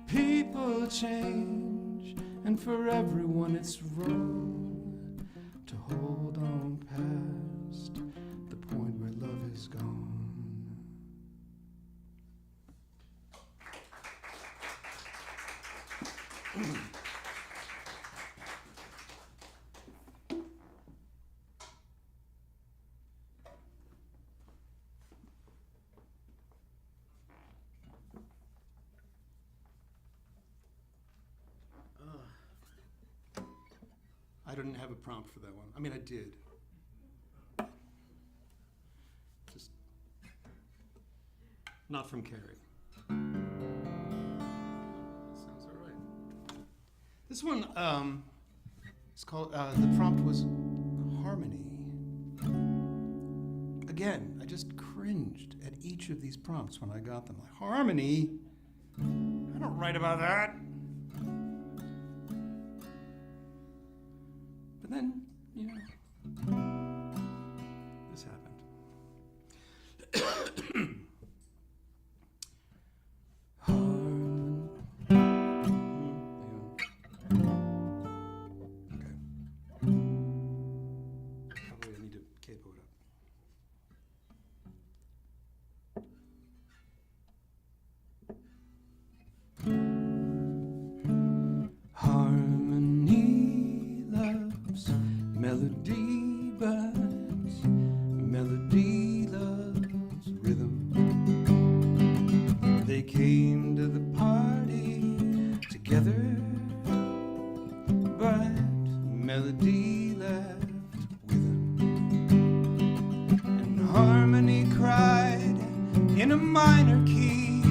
People change, and for everyone it's wrong to hold on past the point where love is gone. I didn't have a prompt for that one. I mean, I did. Just not from Carrie. Sounds all right. This one is called, the prompt was harmony. Again, I just cringed at each of these prompts when I got them. Like, harmony? I don't write about that. But then, you know, this happened. Okay. Probably I need to capo it up. Harmony loves melody, but melody loves rhythm. They came to the party together, but melody left with them. And harmony cried in a minor key,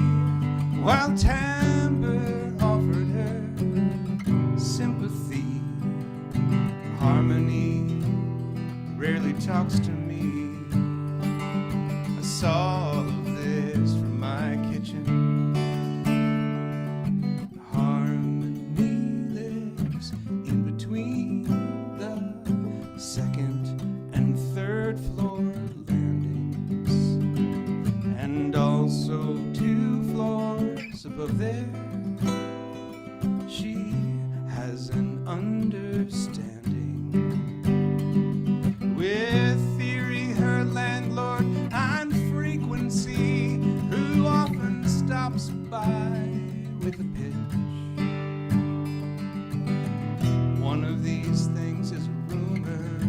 while timbre offered her sympathy. Harmony rarely talks to me. I saw all of this from my kitchen. Harmony lives in between the second and third floor landings, and also 2 floors above there. She stops by with a pitch. One of these things is a rumor,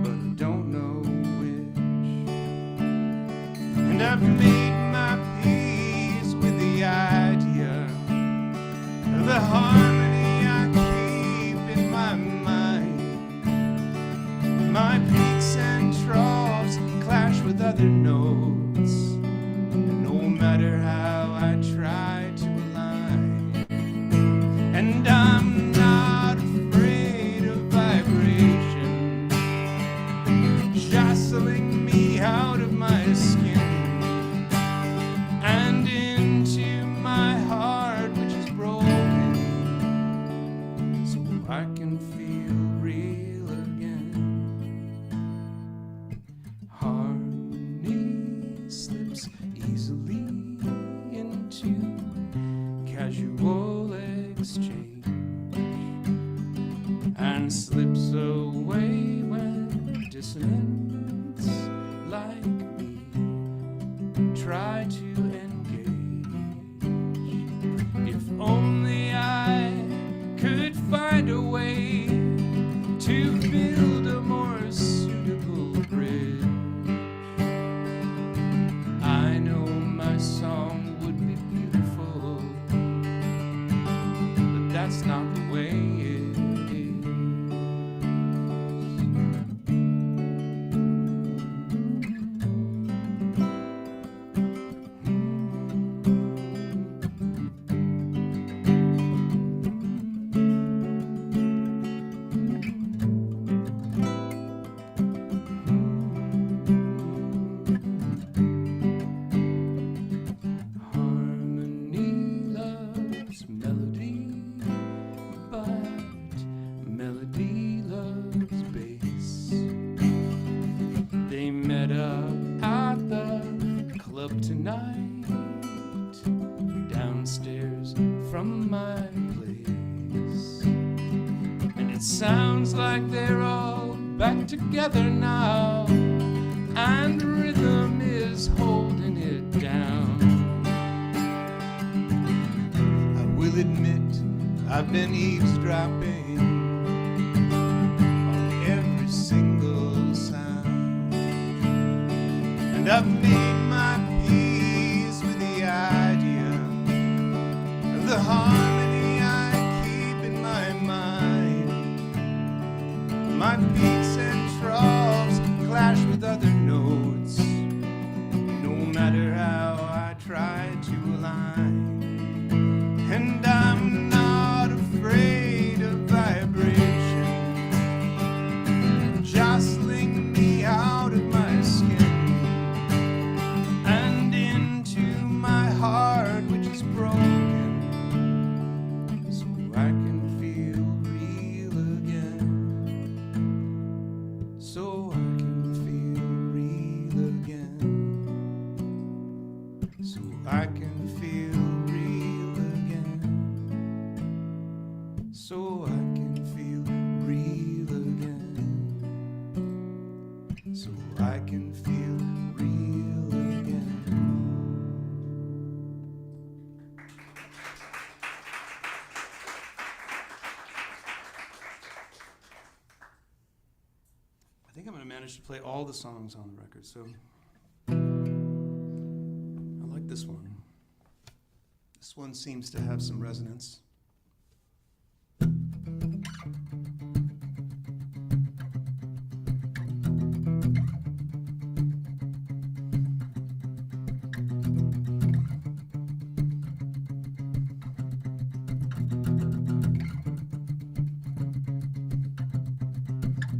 but I don't know which. And I've made my peace with the idea of the harmony I keep in my mind. My peaks and troughs clash with other notes, and no matter how I try to align. And I'm not afraid of vibration jostling me out of my skin and into my heart, which is broken, so I can feel real again. Harmony slips easily into casual exchange and slips away when dissonance like me try to engage. If only I could find a way to build a more suitable bridge, I know my song would be beautiful, but that's not the way it is. Harmony loves melody, but melody loves bass. They met up at the club tonight, downstairs from my place. And it sounds like they're all back together now, and rhythm is holding it down. I will admit I've been eavesdropping on every single sound, and I've made my peace with the idea of the harmony I keep in my mind. My peaks and troughs clash with other notes, no matter how I try to align. And I'm not afraid of vibration jostling me out of my skin and into my heart, which is broken, so I can feel real again. So I can feel real again. So I can feel real again. So I can feel real again. So I can feel real again. I think I'm going to manage to play all the songs on the record, so I like this one. This one seems to have some resonance.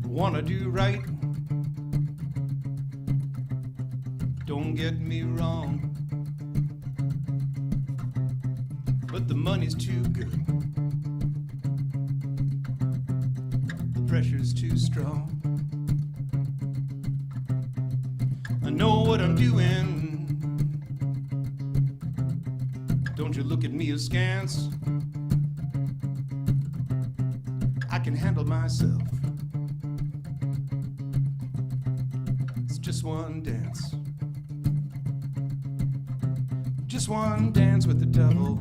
Wanna do right, don't get me wrong, but the money's too good, the pressure's too strong. I know what I'm doing, don't you look at me askance. I can handle myself. It's just one dance. Just one dance with the devil.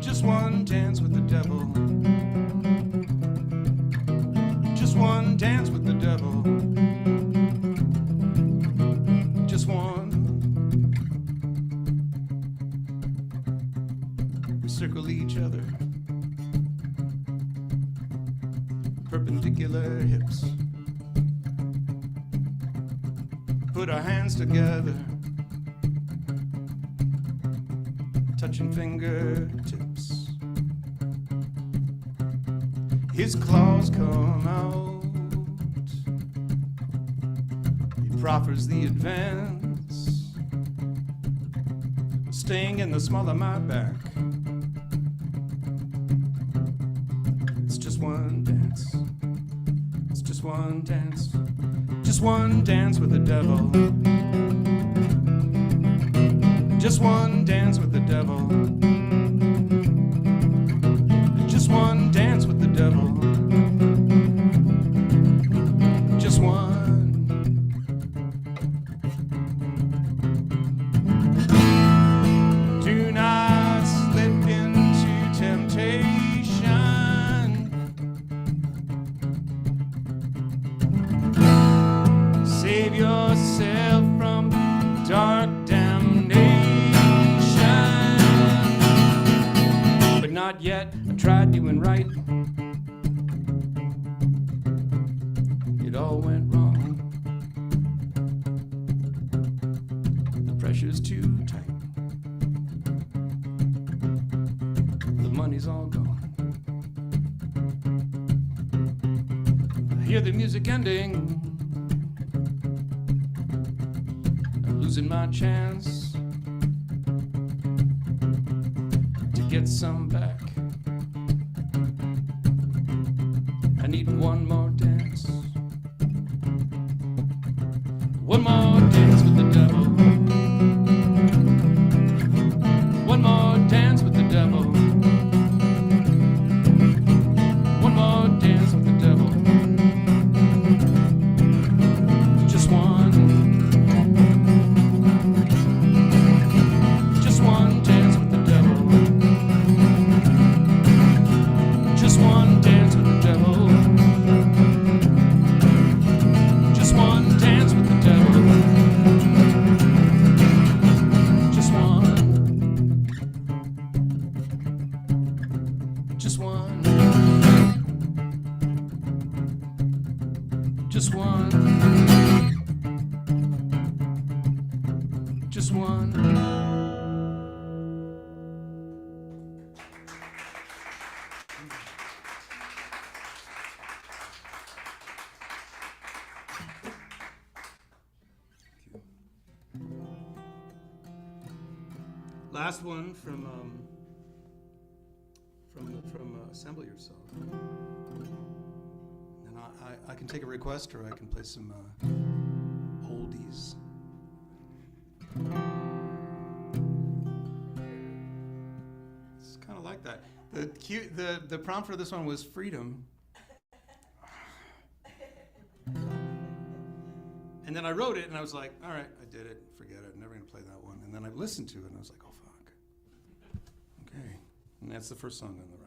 Just one dance with the devil. Just one dance with the devil. Just one. We circle each other. Perpendicular hips. Put our hands together. Touching fingertips. His claws come out. He proffers the advance, staying in the small of my back. It's just one dance. It's just one dance. Just one dance with the devil. Just one dance with the devil. Just one dance with the devil. Just one. Do not slip into temptation. Save yourself from dark damnation. But not yet. I tried doing right. It all went wrong. The pressure's too tight. The money's all gone. I hear the music ending. I'm losing my chance to get some back. I need one more dance. One more dance with the devil. One more dance with the devil. One more dance with the devil. Just one. Just one dance with the devil. Just one dance with the devil. Just one dance with the devil. Just one. Just one. Just one. Just one. Last one from Assemble Yourself. And I can take a request, or I can play some oldies. It's kind of like that. The prompt for this one was freedom. And then I wrote it, and I was like, all right, I did it. Forget it. I'm never going to play that one. And then I listened to it, and I was like, oh, fuck. Okay. And that's the first song on the record.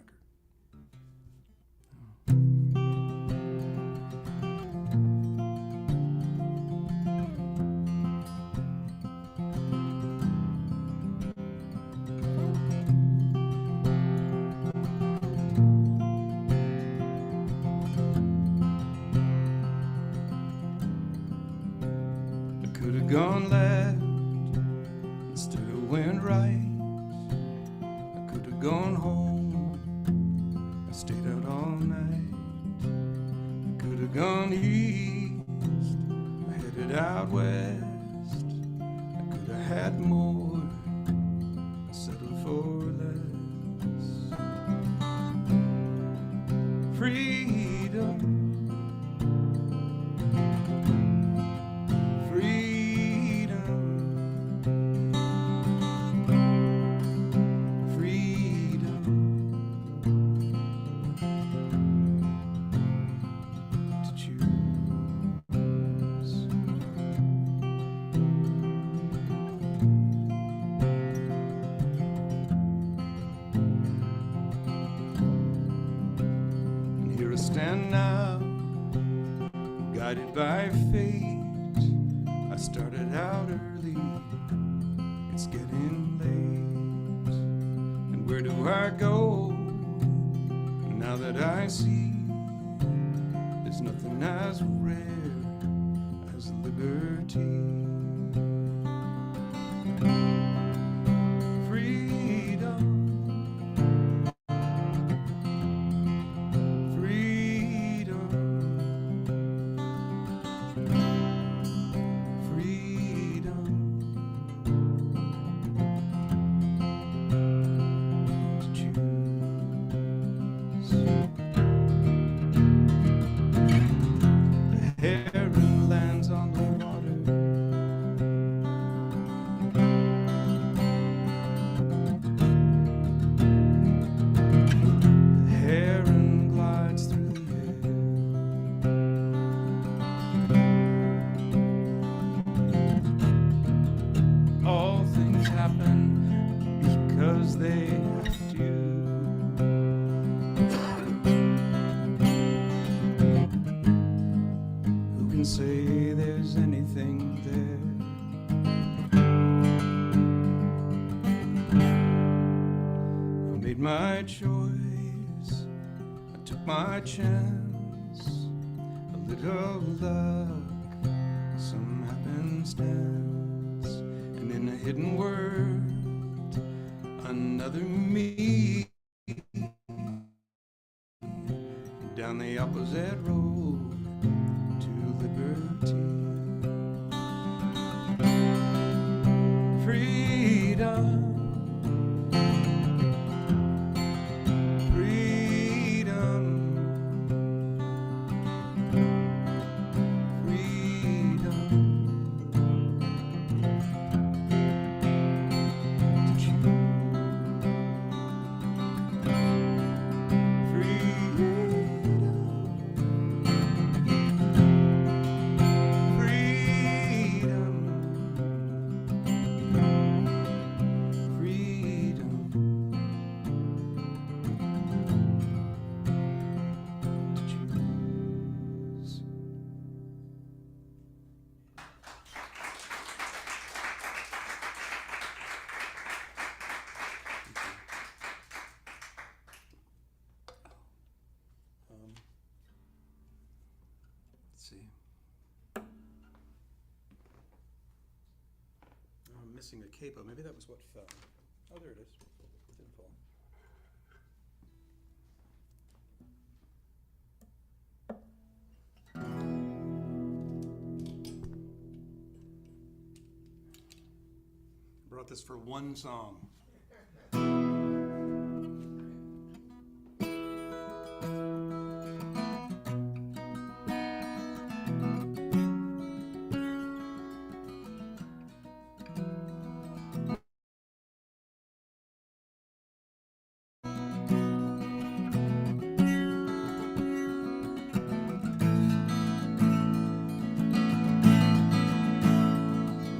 Could have gone left instead of went right. I could have gone home. I stayed out all night. I could have gone east. I headed out west. I could have had more. I settled for less. Freedom. by fate. I started out early, it's getting late. And where do I go now that I see there's nothing as rare as liberty? Freedom, freedom, freedom to choose. The heron lands on the water. The heron glides through the air. All things happen because they have to. Who can say there's anything there? I made my choice, I took my chance. A little luck, some happenstance, and in a hidden world, another me. Down the opposite road to liberty. Freedom, freedom, freedom to choose. Freedom, freedom, freedom to choose. Let's see. Oh, I'm missing a capo. Maybe that was what fell. Oh, there it is. It didn't fall. Brought this for one song.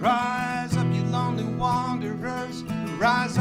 Rise up, you lonely wanderers, rise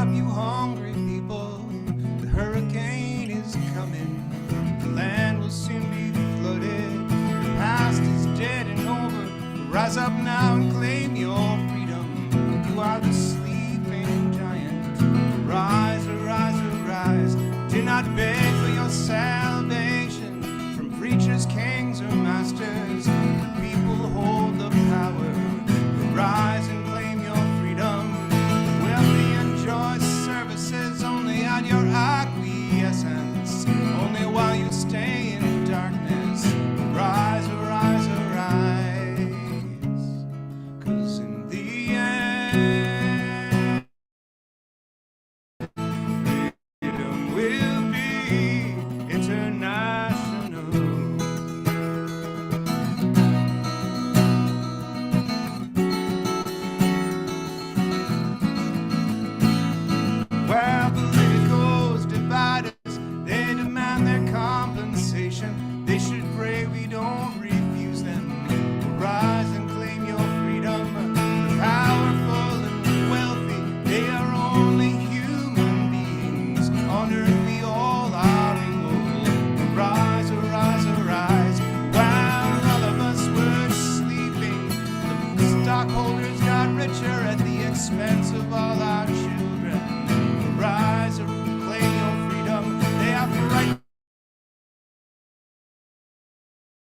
stockholders got richer at the expense of all our children. Rise or claim your freedom. They have to right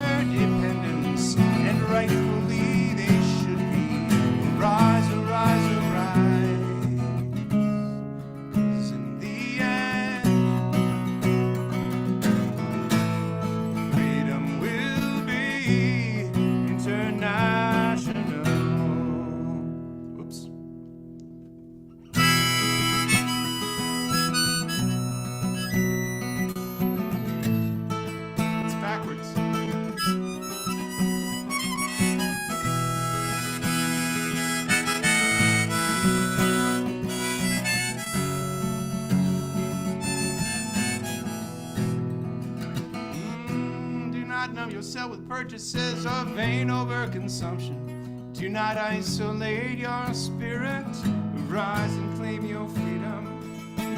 their dependence, and rightfully they should be. Rise, arise, arise. 'Cause in the end, freedom will be international. Oops. It's backwards. Do not numb yourself with purchases of vain overconsumption. Do not isolate your spirit. Rise and claim your freedom.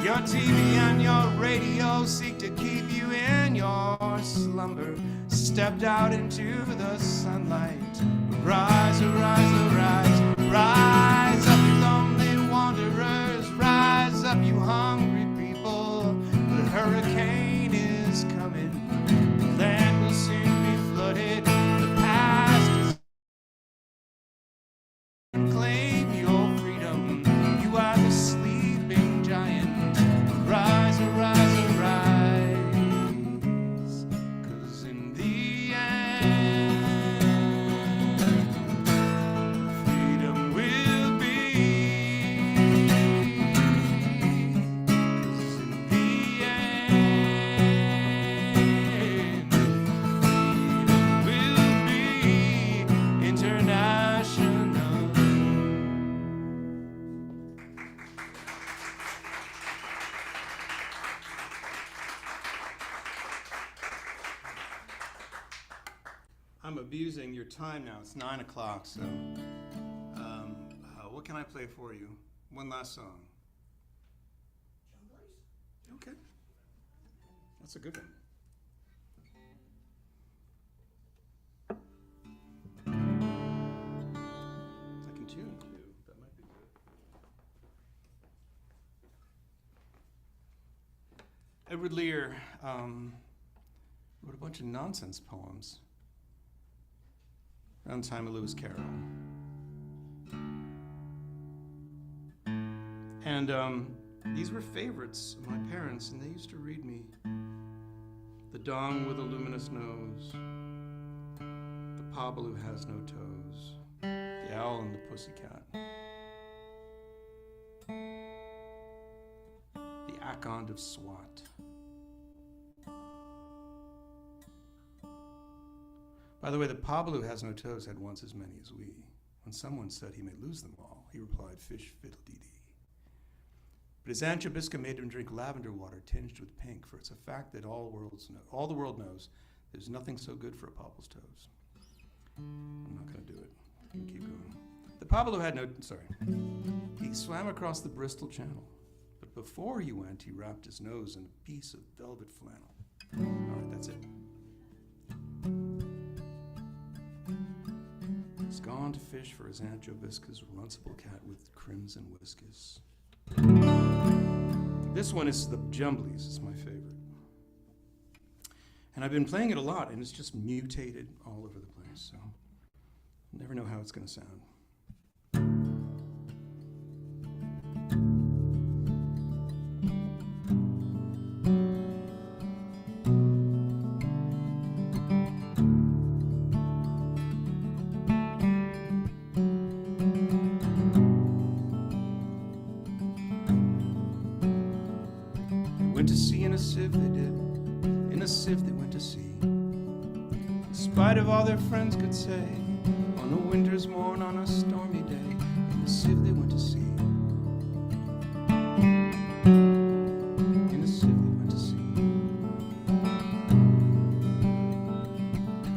Your TV and your radio seek to keep you in your slumber. Stepped out into the sunlight. Rise, arise, arise. Rise up, you lonely wanderers. Rise up, you hungry people. The hurricane is coming. The land will soon be flooded. The past is. Claim your freedom. You are the sleeping giant. Rise, arise, arise. 'Cause in the end, freedom will be. 'Cause in the end, freedom will be international. I'm abusing your time now. It's 9 o'clock, so what can I play for you? One last song. Okay. That's a good one. I can tune too. That might be good. Edward Lear wrote a bunch of nonsense poems around the time of Lewis Carroll. And these were favorites of my parents, and they used to read me The Dong with a Luminous Nose, The Pobble Who Has No Toes, The Owl and the Pussycat, The Akond of Swat. By the way, the Pablo Who Has No Toes had once as many as we. When someone said he may lose them all, he replied, fish fiddle-dee-dee. But his Aunt Jabisca made him drink lavender water tinged with pink, for it's a fact that all the world knows there's nothing so good for a Papa's toes. I'm not going to do it. You can keep going. The Pablo had no, he swam across the Bristol Channel, but before he went, he wrapped his nose in a piece of velvet flannel. All right, that's it. He's gone to fish for his Aunt Jobisca's runcible cat with crimson whiskers. This one is the Jumblies. It's my favorite. And I've been playing it a lot, and it's just mutated all over the place, so you never know how it's going to sound. Went to sea in a sieve, they did. In a sieve they went to sea. In spite of all their friends could say, on a winter's morn, on a stormy day, in a sieve they went to sea. In a sieve they went to sea.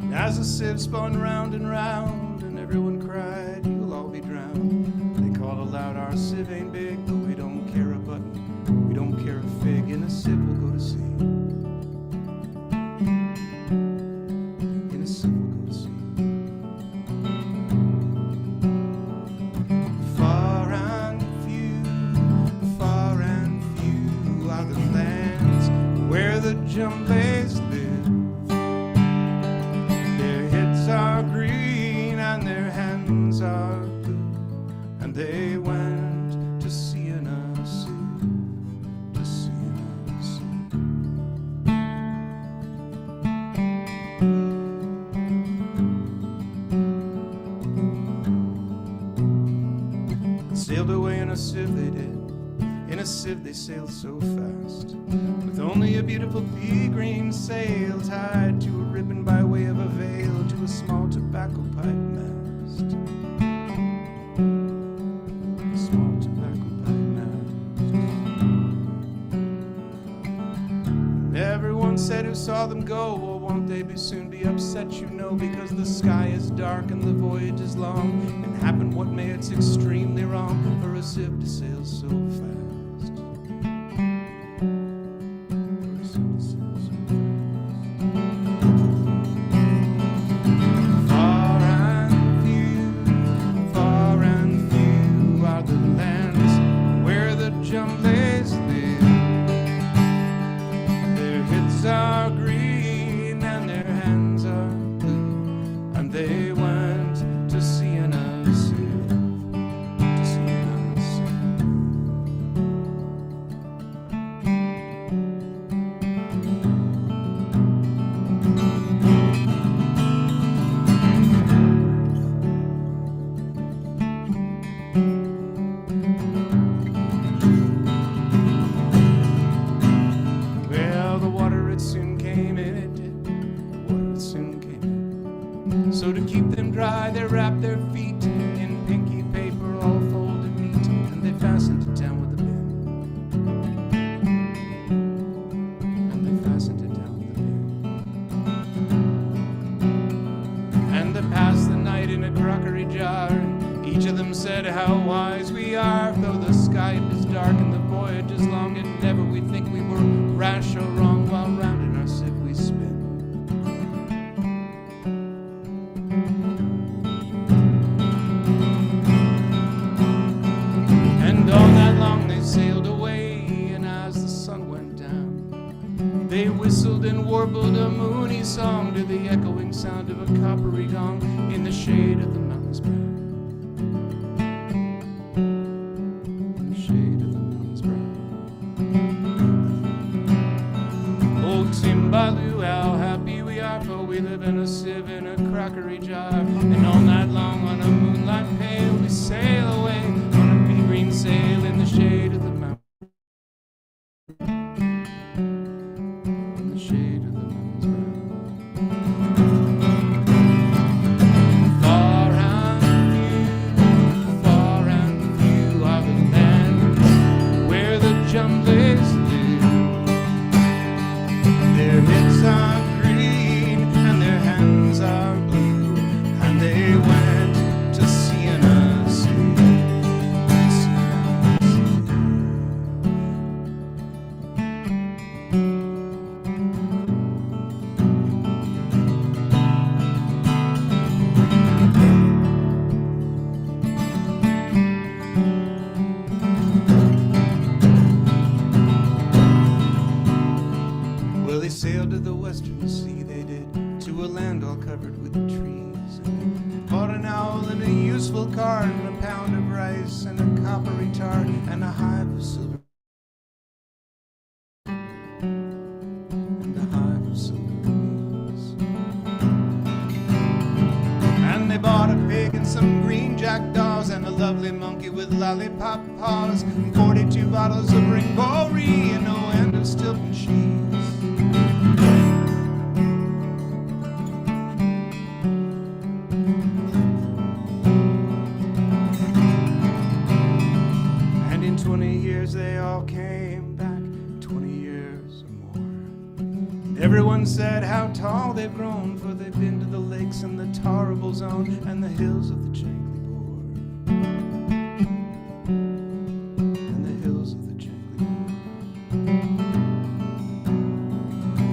And as the sieve spun round and round, and everyone cried, you'll all be drowned, they called aloud, our sieve ain't big, but we don't care a button. We don't care a fig, in a sieve we'll go to sea. In a sieve we'll go to sea. are blue, and they went to sea in a sieve, to sea in a sieve. Sailed away in a sieve they did, in a sieve they sailed so fast, with only a beautiful pea green sail tied to a ribbon by way of a veil to a small tobacco pipe mast. A small tobacco pipe mast. And everyone said who saw them go, well, won't they soon be upset, you know, because the sky is dark and the voyage is long, and happen what may, it's extremely wrong for a sieve to sail so fast. So to keep them dry, they wrapped their feet in pinky paper, all folded neat, and they fastened it down with a pin. And they fastened it down with a pin. And they passed the night in a crockery jar, and each of them said how wise we are. Though the sky is dark and the voyage is long, and never we think we were rash or wrong, while round in our sieve we spin. Sailed away, and as the sun went down, they whistled and warbled a moony song to the echoing sound of a coppery gong in the shade of the mountains brown. In the shade of the mountains brown. Oh, Timbaloo, how happy we are, for we live in a sieve in a crockery jar, and all night long on a moonlight pale we sail away on a pea green sail in the shade of the mountain. In the shade of the mountains brown. Far and few are the lands where the jumblies live. Their heads are green and their hands are blue, and they went to sea in a sieve. Well, they sailed to the western sea, they did, to a land all covered with trees, and bought an owl and a useful card and a pound of rice and a coppery tart and a hive of silver. And a hive of silver bees. And they bought a pig and some green jackdaws and a lovely monkey with lollipop paws, and 42 bottles of ringberry and no end of Stilton cheese. And in 20 years they all came back, 20 years or more. And everyone said how tall they've grown, for they've been to the lakes and the Torrible Zone and the hills of the Chankly Bore. And the hills of the Chankly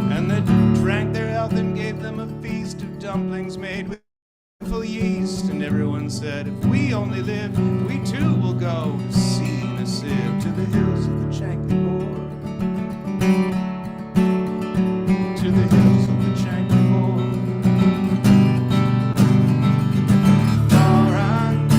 Bore. And they drank their health and gave them a feast of dumplings made with full yeast. And everyone said, if we only live, we too will go sea in a sieve to the hills of the Chankly Bore. To the hills of the Chankly Bore. Far and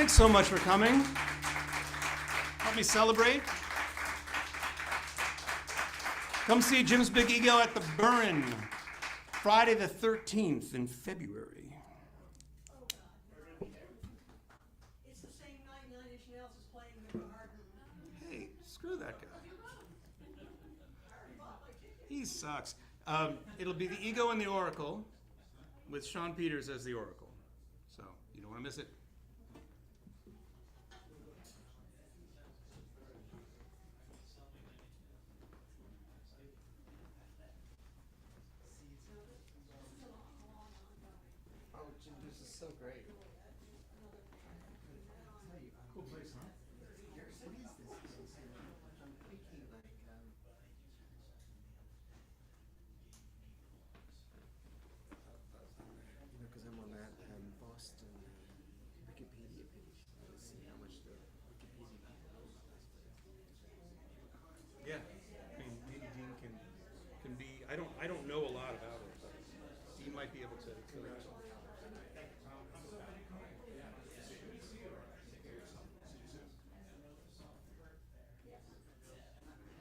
Thanks so much for coming. Help me celebrate. Come see Jim's Big Ego at the Burn, Friday the 13th in February. It's the same night Nine Inch Nails is playing the Garden. Hey, screw that guy. He sucks. It'll be the Ego and the Oracle with Sean Peters as the Oracle. So you don't want to miss it. Oh, Jim, this is so great. Cool place, huh? What is this? I'm thinking like, because I'm on that Boston Wikipedia page. Let's see how much the Wikipedia people know about this place. Yeah, I mean, maybe Dean can be. I don't know a lot about it, but Dean might be able to.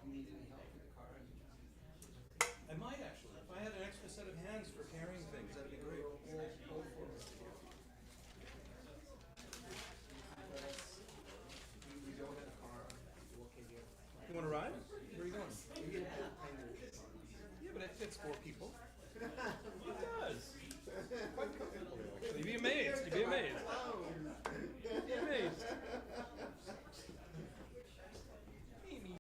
Need any help with the car? I might actually. If I had an extra set of hands for carrying things, that'd be great. Go for it. We don't have a car. What can you? You want to ride? Where are you going? Yeah. Yeah, but it fits 4 people. It does. Quite